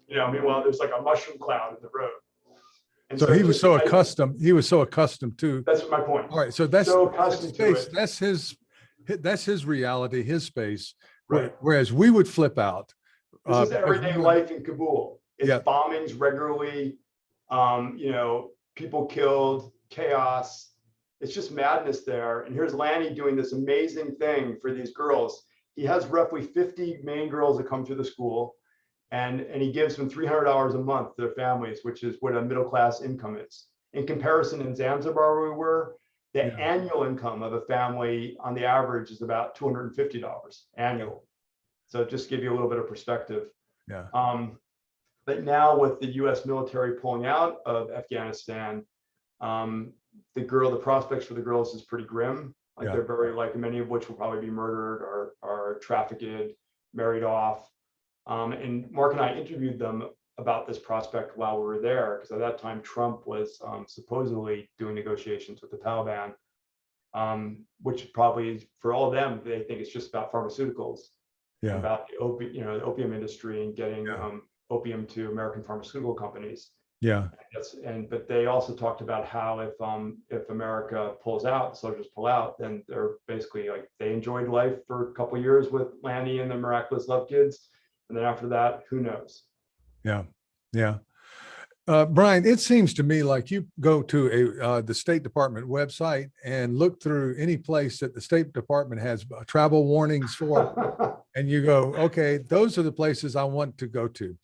You know, meanwhile, there's like a mushroom cloud in the road. And so he was so accustomed to. That's my point. All right, so that's so accustomed to it. That's his reality, his space. Right. Whereas we would flip out. This is everyday life in Kabul. It's bombings regularly. You know, people killed, chaos. It's just madness there. And here's Lanny doing this amazing thing for these girls. He has roughly 50 main girls that come through the school, and he gives them $300 a month to their families, which is what a middle-class income is. In comparison, in Zanzibar where we were, the annual income of a family on the average is about $250 annual. So just give you a little bit of perspective. Yeah. But now with the US military pulling out of Afghanistan, the prospects for the girls is pretty grim. Like they're very, like many of which will probably be murdered or trafficked, married off. And Mark and I interviewed them about this prospect while we were there, because at that time Trump was supposedly doing negotiations with the Taliban, which probably is, for all of them, they think it's just about pharmaceuticals, about the the opium industry and getting opium to American pharmaceutical companies. But they also talked about how if America pulls out, soldiers pull out, then they're basically like, they enjoyed life for a couple of years with Lanny and the Miraculous Love Kids, and then after that, who knows? Bryan, it seems to me like you go to the State Department website and look through any place that the State Department has travel warnings for, and you go, okay, those are the places I want to go to.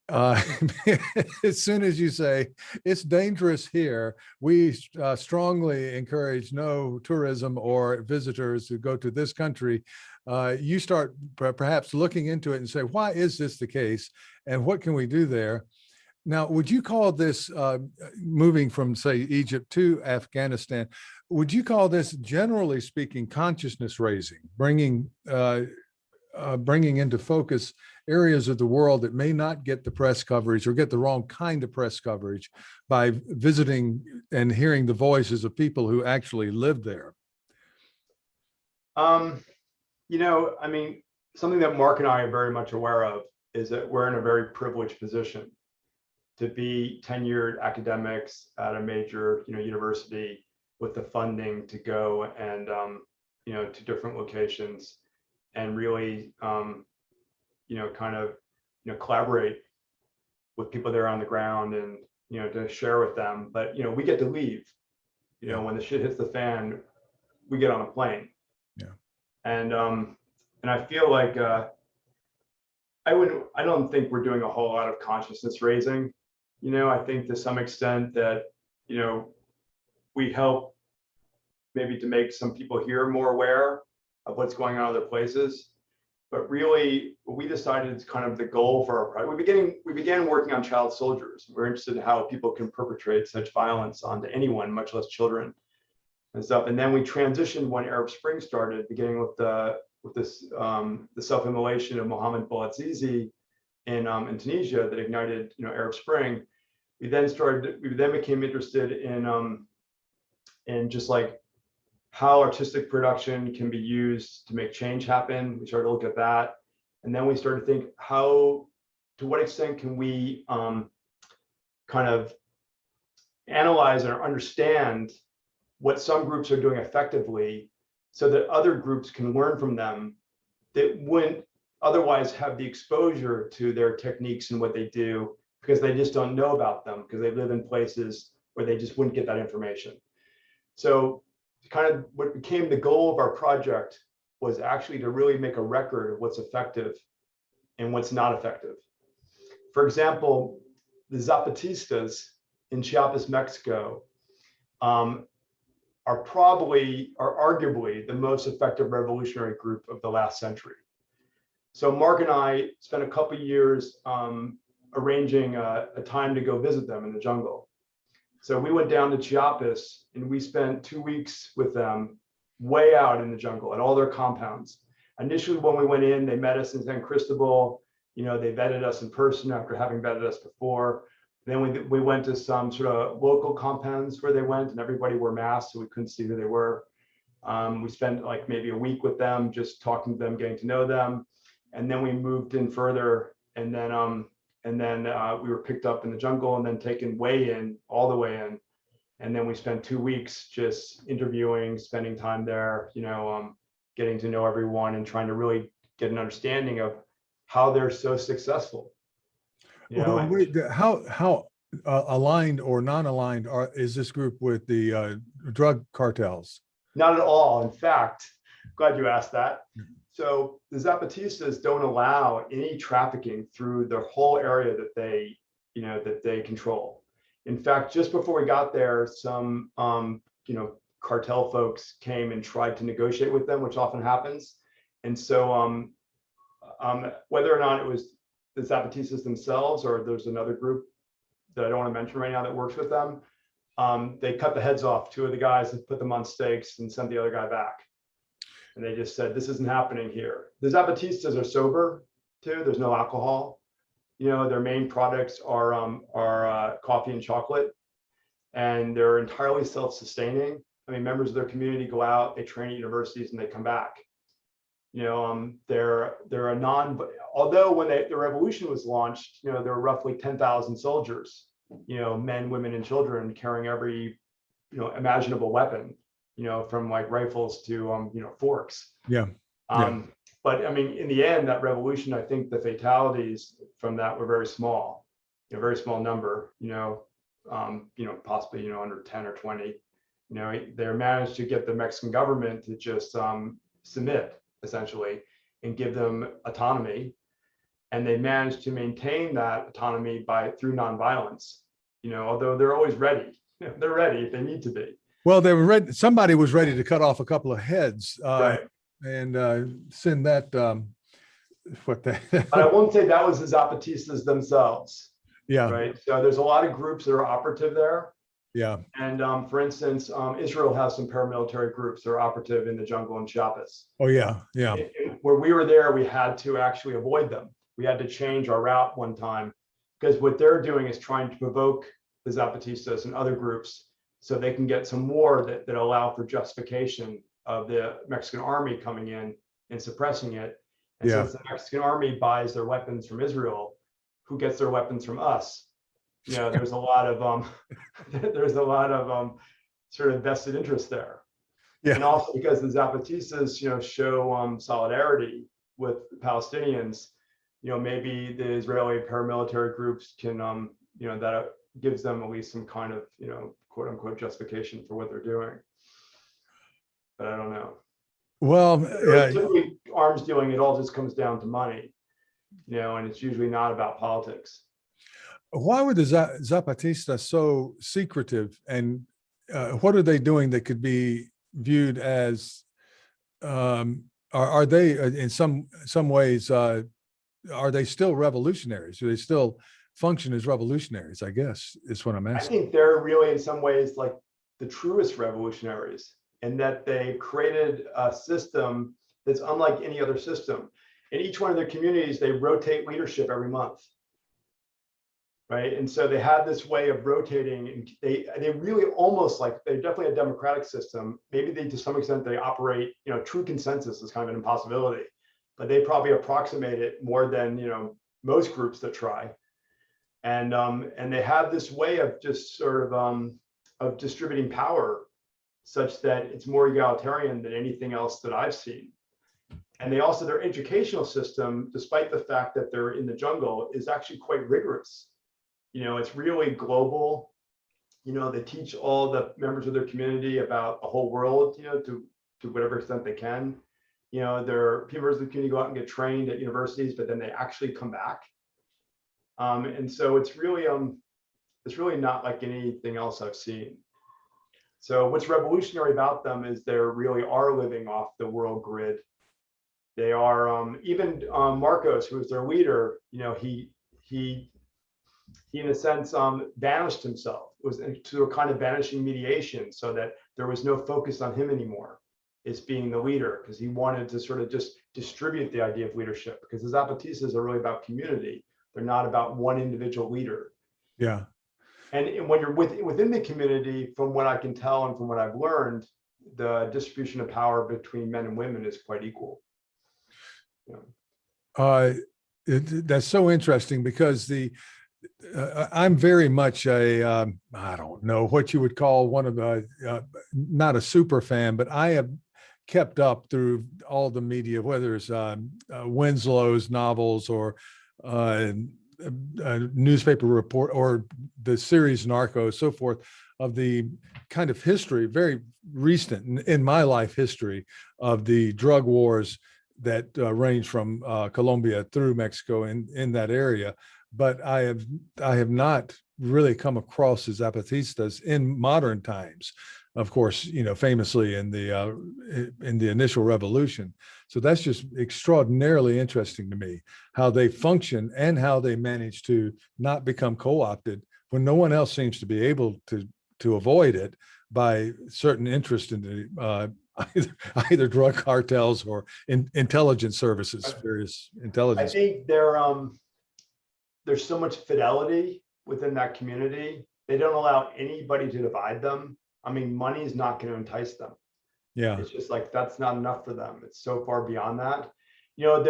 As soon as you say it's dangerous here, we strongly encourage no tourism or visitors to go to this country. You start perhaps looking into it and say, why is this the case? And what can we do there? Now, would you call this moving from, say, Egypt to Afghanistan, would you call this, generally speaking, consciousness raising, bringing into focus areas of the world that may not get the press coverage or get the wrong kind of press coverage by visiting and hearing the voices of people who actually live there? I mean, something that Mark and I are very much aware of is that we're in a very privileged position to be tenured academics at a major, university with the funding to go and, to different locations and really, collaborate with people there on the ground and, to share with them. But, we get to leave, when the shit hits the fan, we get on a plane. And I feel like, I don't think we're doing a whole lot of consciousness raising. I think to some extent that, we help maybe to make some people here more aware of what's going on in other places. But really, what we decided is kind of the goal for our project. We began working on child soldiers. We're interested in how people can perpetrate such violence onto anyone, much less children and stuff. And then we transitioned when Arab Spring started, beginning with the self-immolation of Mohammed Bouazizi in Tunisia that ignited, Arab Spring. We then became interested in just like how artistic production can be used to make change happen. We started to look at that. And then we started to think to what extent can we kind of analyze or understand what some groups are doing effectively so that other groups can learn from them that wouldn't otherwise have the exposure to their techniques and what they do because they just don't know about them because they live in places where they just wouldn't get that information. So kind of what became the goal of our project was actually to really make a record of what's effective and what's not effective. For example, the Zapatistas in Chiapas, Mexico, are arguably the most effective revolutionary group of the last century. So Mark and I spent a couple of years arranging a time to go visit them in the jungle. So we went down to Chiapas and we spent 2 weeks with them way out in the jungle at all their compounds. Initially, when we went in, they met us in San Cristobal. They vetted us in person after having vetted us before. Then we went to some sort of local compounds where they went and everybody wore masks, so we couldn't see who they were. We spent like maybe a week with them, just talking to them, getting to know them. And then we moved in further and then we were picked up in the jungle and then taken all the way in. And then we spent 2 weeks just interviewing, spending time there, getting to know everyone and trying to really get an understanding of how they're so successful. How aligned or non-aligned is this group with the drug cartels? Not at all. In fact, glad you asked that. So the Zapatistas don't allow any trafficking through the whole area that they control. In fact, just before we got there, some cartel folks came and tried to negotiate with them, which often happens. And so whether or not it was the Zapatistas themselves or there's another group that I don't want to mention right now that works with them, they cut the heads off 2 of the guys and put them on stakes and sent the other guy back. And they just said, this isn't happening here. The Zapatistas are sober too. There's no alcohol. their main products are coffee and chocolate, and they're entirely self-sustaining. I mean, members of their community go out, they train at universities, and they come back. They're a although when the revolution was launched, there were roughly 10,000 soldiers, men, women, and children carrying every, imaginable weapon, from like rifles to, forks. Yeah. But I mean, in the end, that revolution, I think the fatalities from that were very small, very small number, possibly, under 10 or 20. They managed to get the Mexican government to just submit, essentially, and give them autonomy. And they managed to maintain that autonomy through nonviolence, although they're always ready. They're ready if they need to be. Well, they were ready. Somebody was ready to cut off a couple of heads. Right. And send that But I won't say that was the Zapatistas themselves. Yeah. Right. So there's a lot of groups that are operative there. Yeah. And for instance, Israel has some paramilitary groups that are operative in the jungle in Chiapas. Oh yeah. Yeah. Where we were there, we had to actually avoid them. We had to change our route one time, because what they're doing is trying to provoke the Zapatistas and other groups so they can get some more that allow for justification of the Mexican army coming in and suppressing it. And since the Mexican army buys their weapons from Israel, who gets their weapons from us? There's a lot of sort of vested interest there. Yeah. And also because the Zapatistas, show solidarity with the Palestinians, maybe the Israeli paramilitary groups can, that gives them at least some kind of, quote unquote justification for what they're doing. But I don't know. Well, typically arms dealing, it all just comes down to money, and it's usually not about politics. why were the Zapatistas so secretive, and what are they doing that could be viewed as, are they in some ways, are they still revolutionaries? Do they still function as revolutionaries, I guess, is what I'm I asking. think they're really in some ways like the truest revolutionaries, in that they created a system that's unlike any other system. In each one of their communities, they rotate leadership every month. Right. And so they had this way of rotating, and they really almost like, they're definitely a democratic system. Maybe they, to some extent, they operate, true consensus is kind of an impossibility, but they probably approximate it more than, most groups that try. And they have this way of just sort of distributing power such that it's more egalitarian than anything else that I've seen. And they also, their educational system, despite the fact that they're in the jungle, is actually quite rigorous. It's really global. They teach all the members of their community about the whole world, to whatever extent they can. Their members of the community go out and get trained at universities, but then they actually come back. And so it's really not like anything else I've seen. So what's revolutionary about them is they really are living off the world grid. They are, even Marcos, who was their leader, he in a sense banished himself. It was to a kind of banishing mediation, so that there was no focus on him anymore as being the leader, because he wanted to sort of just distribute the idea of leadership, because the Zapatistas are really about community. They're not about one individual leader. Yeah. And when you're within the community, from what I can tell and from what I've learned, the distribution of power between men and women is quite equal. That's so interesting, because I'm very much a, I don't know what you would call one of the, not a super fan, but I have kept up through all the media, whether it's Winslow's novels or a newspaper report or the series Narcos, so forth, of the kind of history, very recent in my life history, of the drug wars that range from Colombia through Mexico in that area. But I have not really come across the Zapatistas in modern times, of course, famously in the initial revolution. So that's just extraordinarily interesting to me, how they function and how they manage to not become co-opted when no one else seems to be able to avoid it by certain interest in the either drug cartels or intelligence services, various intelligence. I think they're there's so much fidelity within that community. They don't allow anybody to divide them. I mean, money is not going to entice them. Yeah. It's just like, that's not enough for them. It's so far beyond that. You know,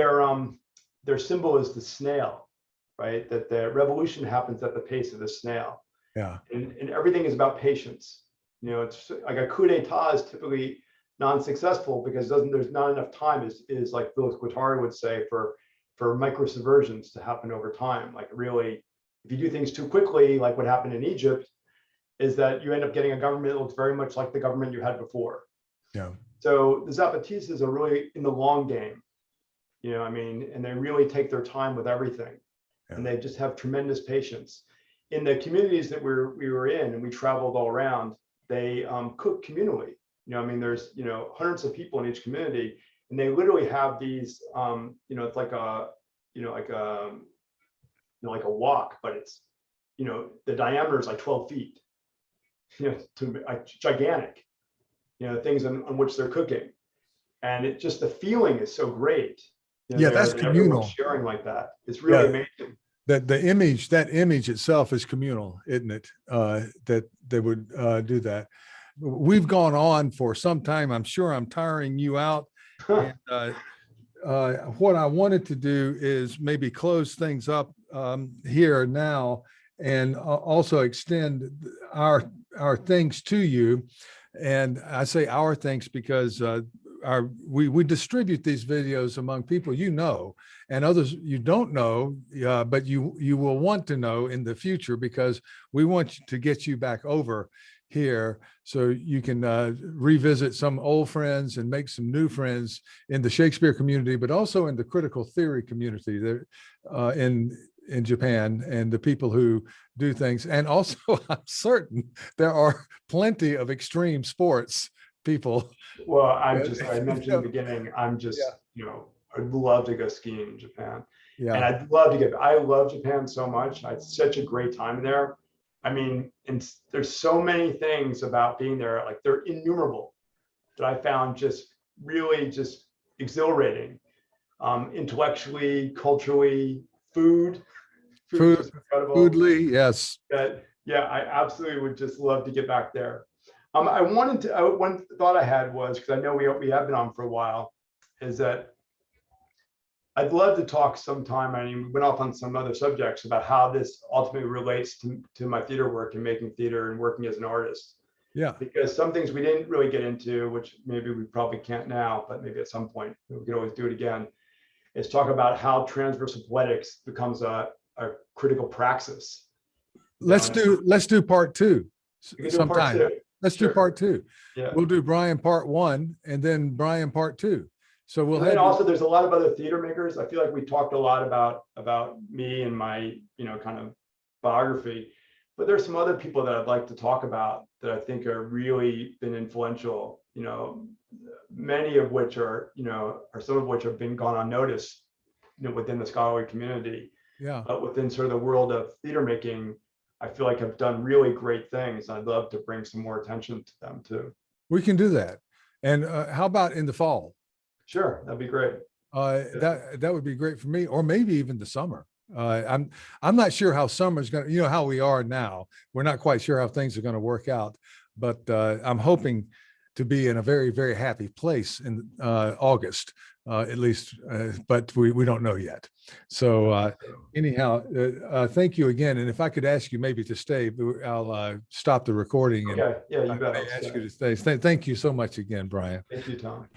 their symbol is the snail, right? That the revolution happens at the pace of the snail. Yeah. And everything is about patience. You know, it's like a coup d'etat is typically non-successful because there's not enough time, is like Phyllis Guattari would say, for micro subversions to happen over time. Like, really, if you do things too quickly, like what happened in Egypt, is that you end up getting a government that looks very much like the government you had before. Yeah. So the Zapatistas are really in the long game, you know, I mean, and they really take their time with everything. Yeah. And they just have tremendous patience. In the communities that we were in, and we traveled all around, they cook communally. You know, I mean, there's, you know, hundreds of people in each community, and they literally have these, you know, it's like a, you know, like a wok, but it's, you know, the diameter is like 12 feet, you know, gigantic, you know, things on which they're cooking. And it just, the feeling is so great. You know, Yeah, that's communal. Sharing like that. It's really amazing. That image itself is communal, isn't it? That they would do that. We've gone on for some time. I'm sure I'm tiring you out. And, what I wanted to do is maybe close things up here now, and also extend our thanks to you. And I say our thanks because we distribute these videos among people you know, and others you don't know, but you will want to know in the future, because we want to get you back over here so you can revisit some old friends and make some new friends in the Shakespeare community, but also in the critical theory community there in Japan, and the people who do things. And also, I'm certain there are plenty of extreme sports people. Well, I mentioned in the beginning, I'm just, you know, I'd love to go skiing in Japan. Yeah. And I love Japan so much. I had such a great time there. I mean, and there's so many things about being there, like they're innumerable, that I found just really just exhilarating, intellectually, culturally, food is just incredible. Foodly, yes. Yeah, I absolutely would just love to get back there. One thought I had was, because I know we have been on for a while, is that I'd love to talk sometime. I mean, we went off on some other subjects about how this ultimately relates to my theater work and making theater and working as an artist. Yeah. Because some things we didn't really get into, which maybe we probably can't now, but maybe at some point we could always do it again, is talk about how transversal poetics becomes a critical praxis. Let's do part two sometime. Let's do part two. Yeah. We'll do Bryan part one, and then Bryan part two. So we'll have. Also, there's a lot of other theater makers. I feel like we talked a lot about me and my, you know, kind of biography, but there's some other people that I'd like to talk about that I think are really been influential. You know, many of which are, you know, or some of which have been gone unnoticed, you know, within the scholarly community. Yeah. But within sort of the world of theater making, I feel like have done really great things. I'd love to bring some more attention to them too. We can do that. And how about in the fall? Sure, that'd be great. That would be great for me, or maybe even the summer. I'm not sure how summer's going to, you know, how we are now. We're not quite sure how things are going to work out, but I'm hoping to be in a very, very happy place in August, at least, but we don't know yet. So anyhow, thank you again. And if I could ask you maybe to stay, I'll stop the recording. Okay. Yeah, you bet. I ask you to stay. Thank you so much again, Bryan. Thank you, Tom.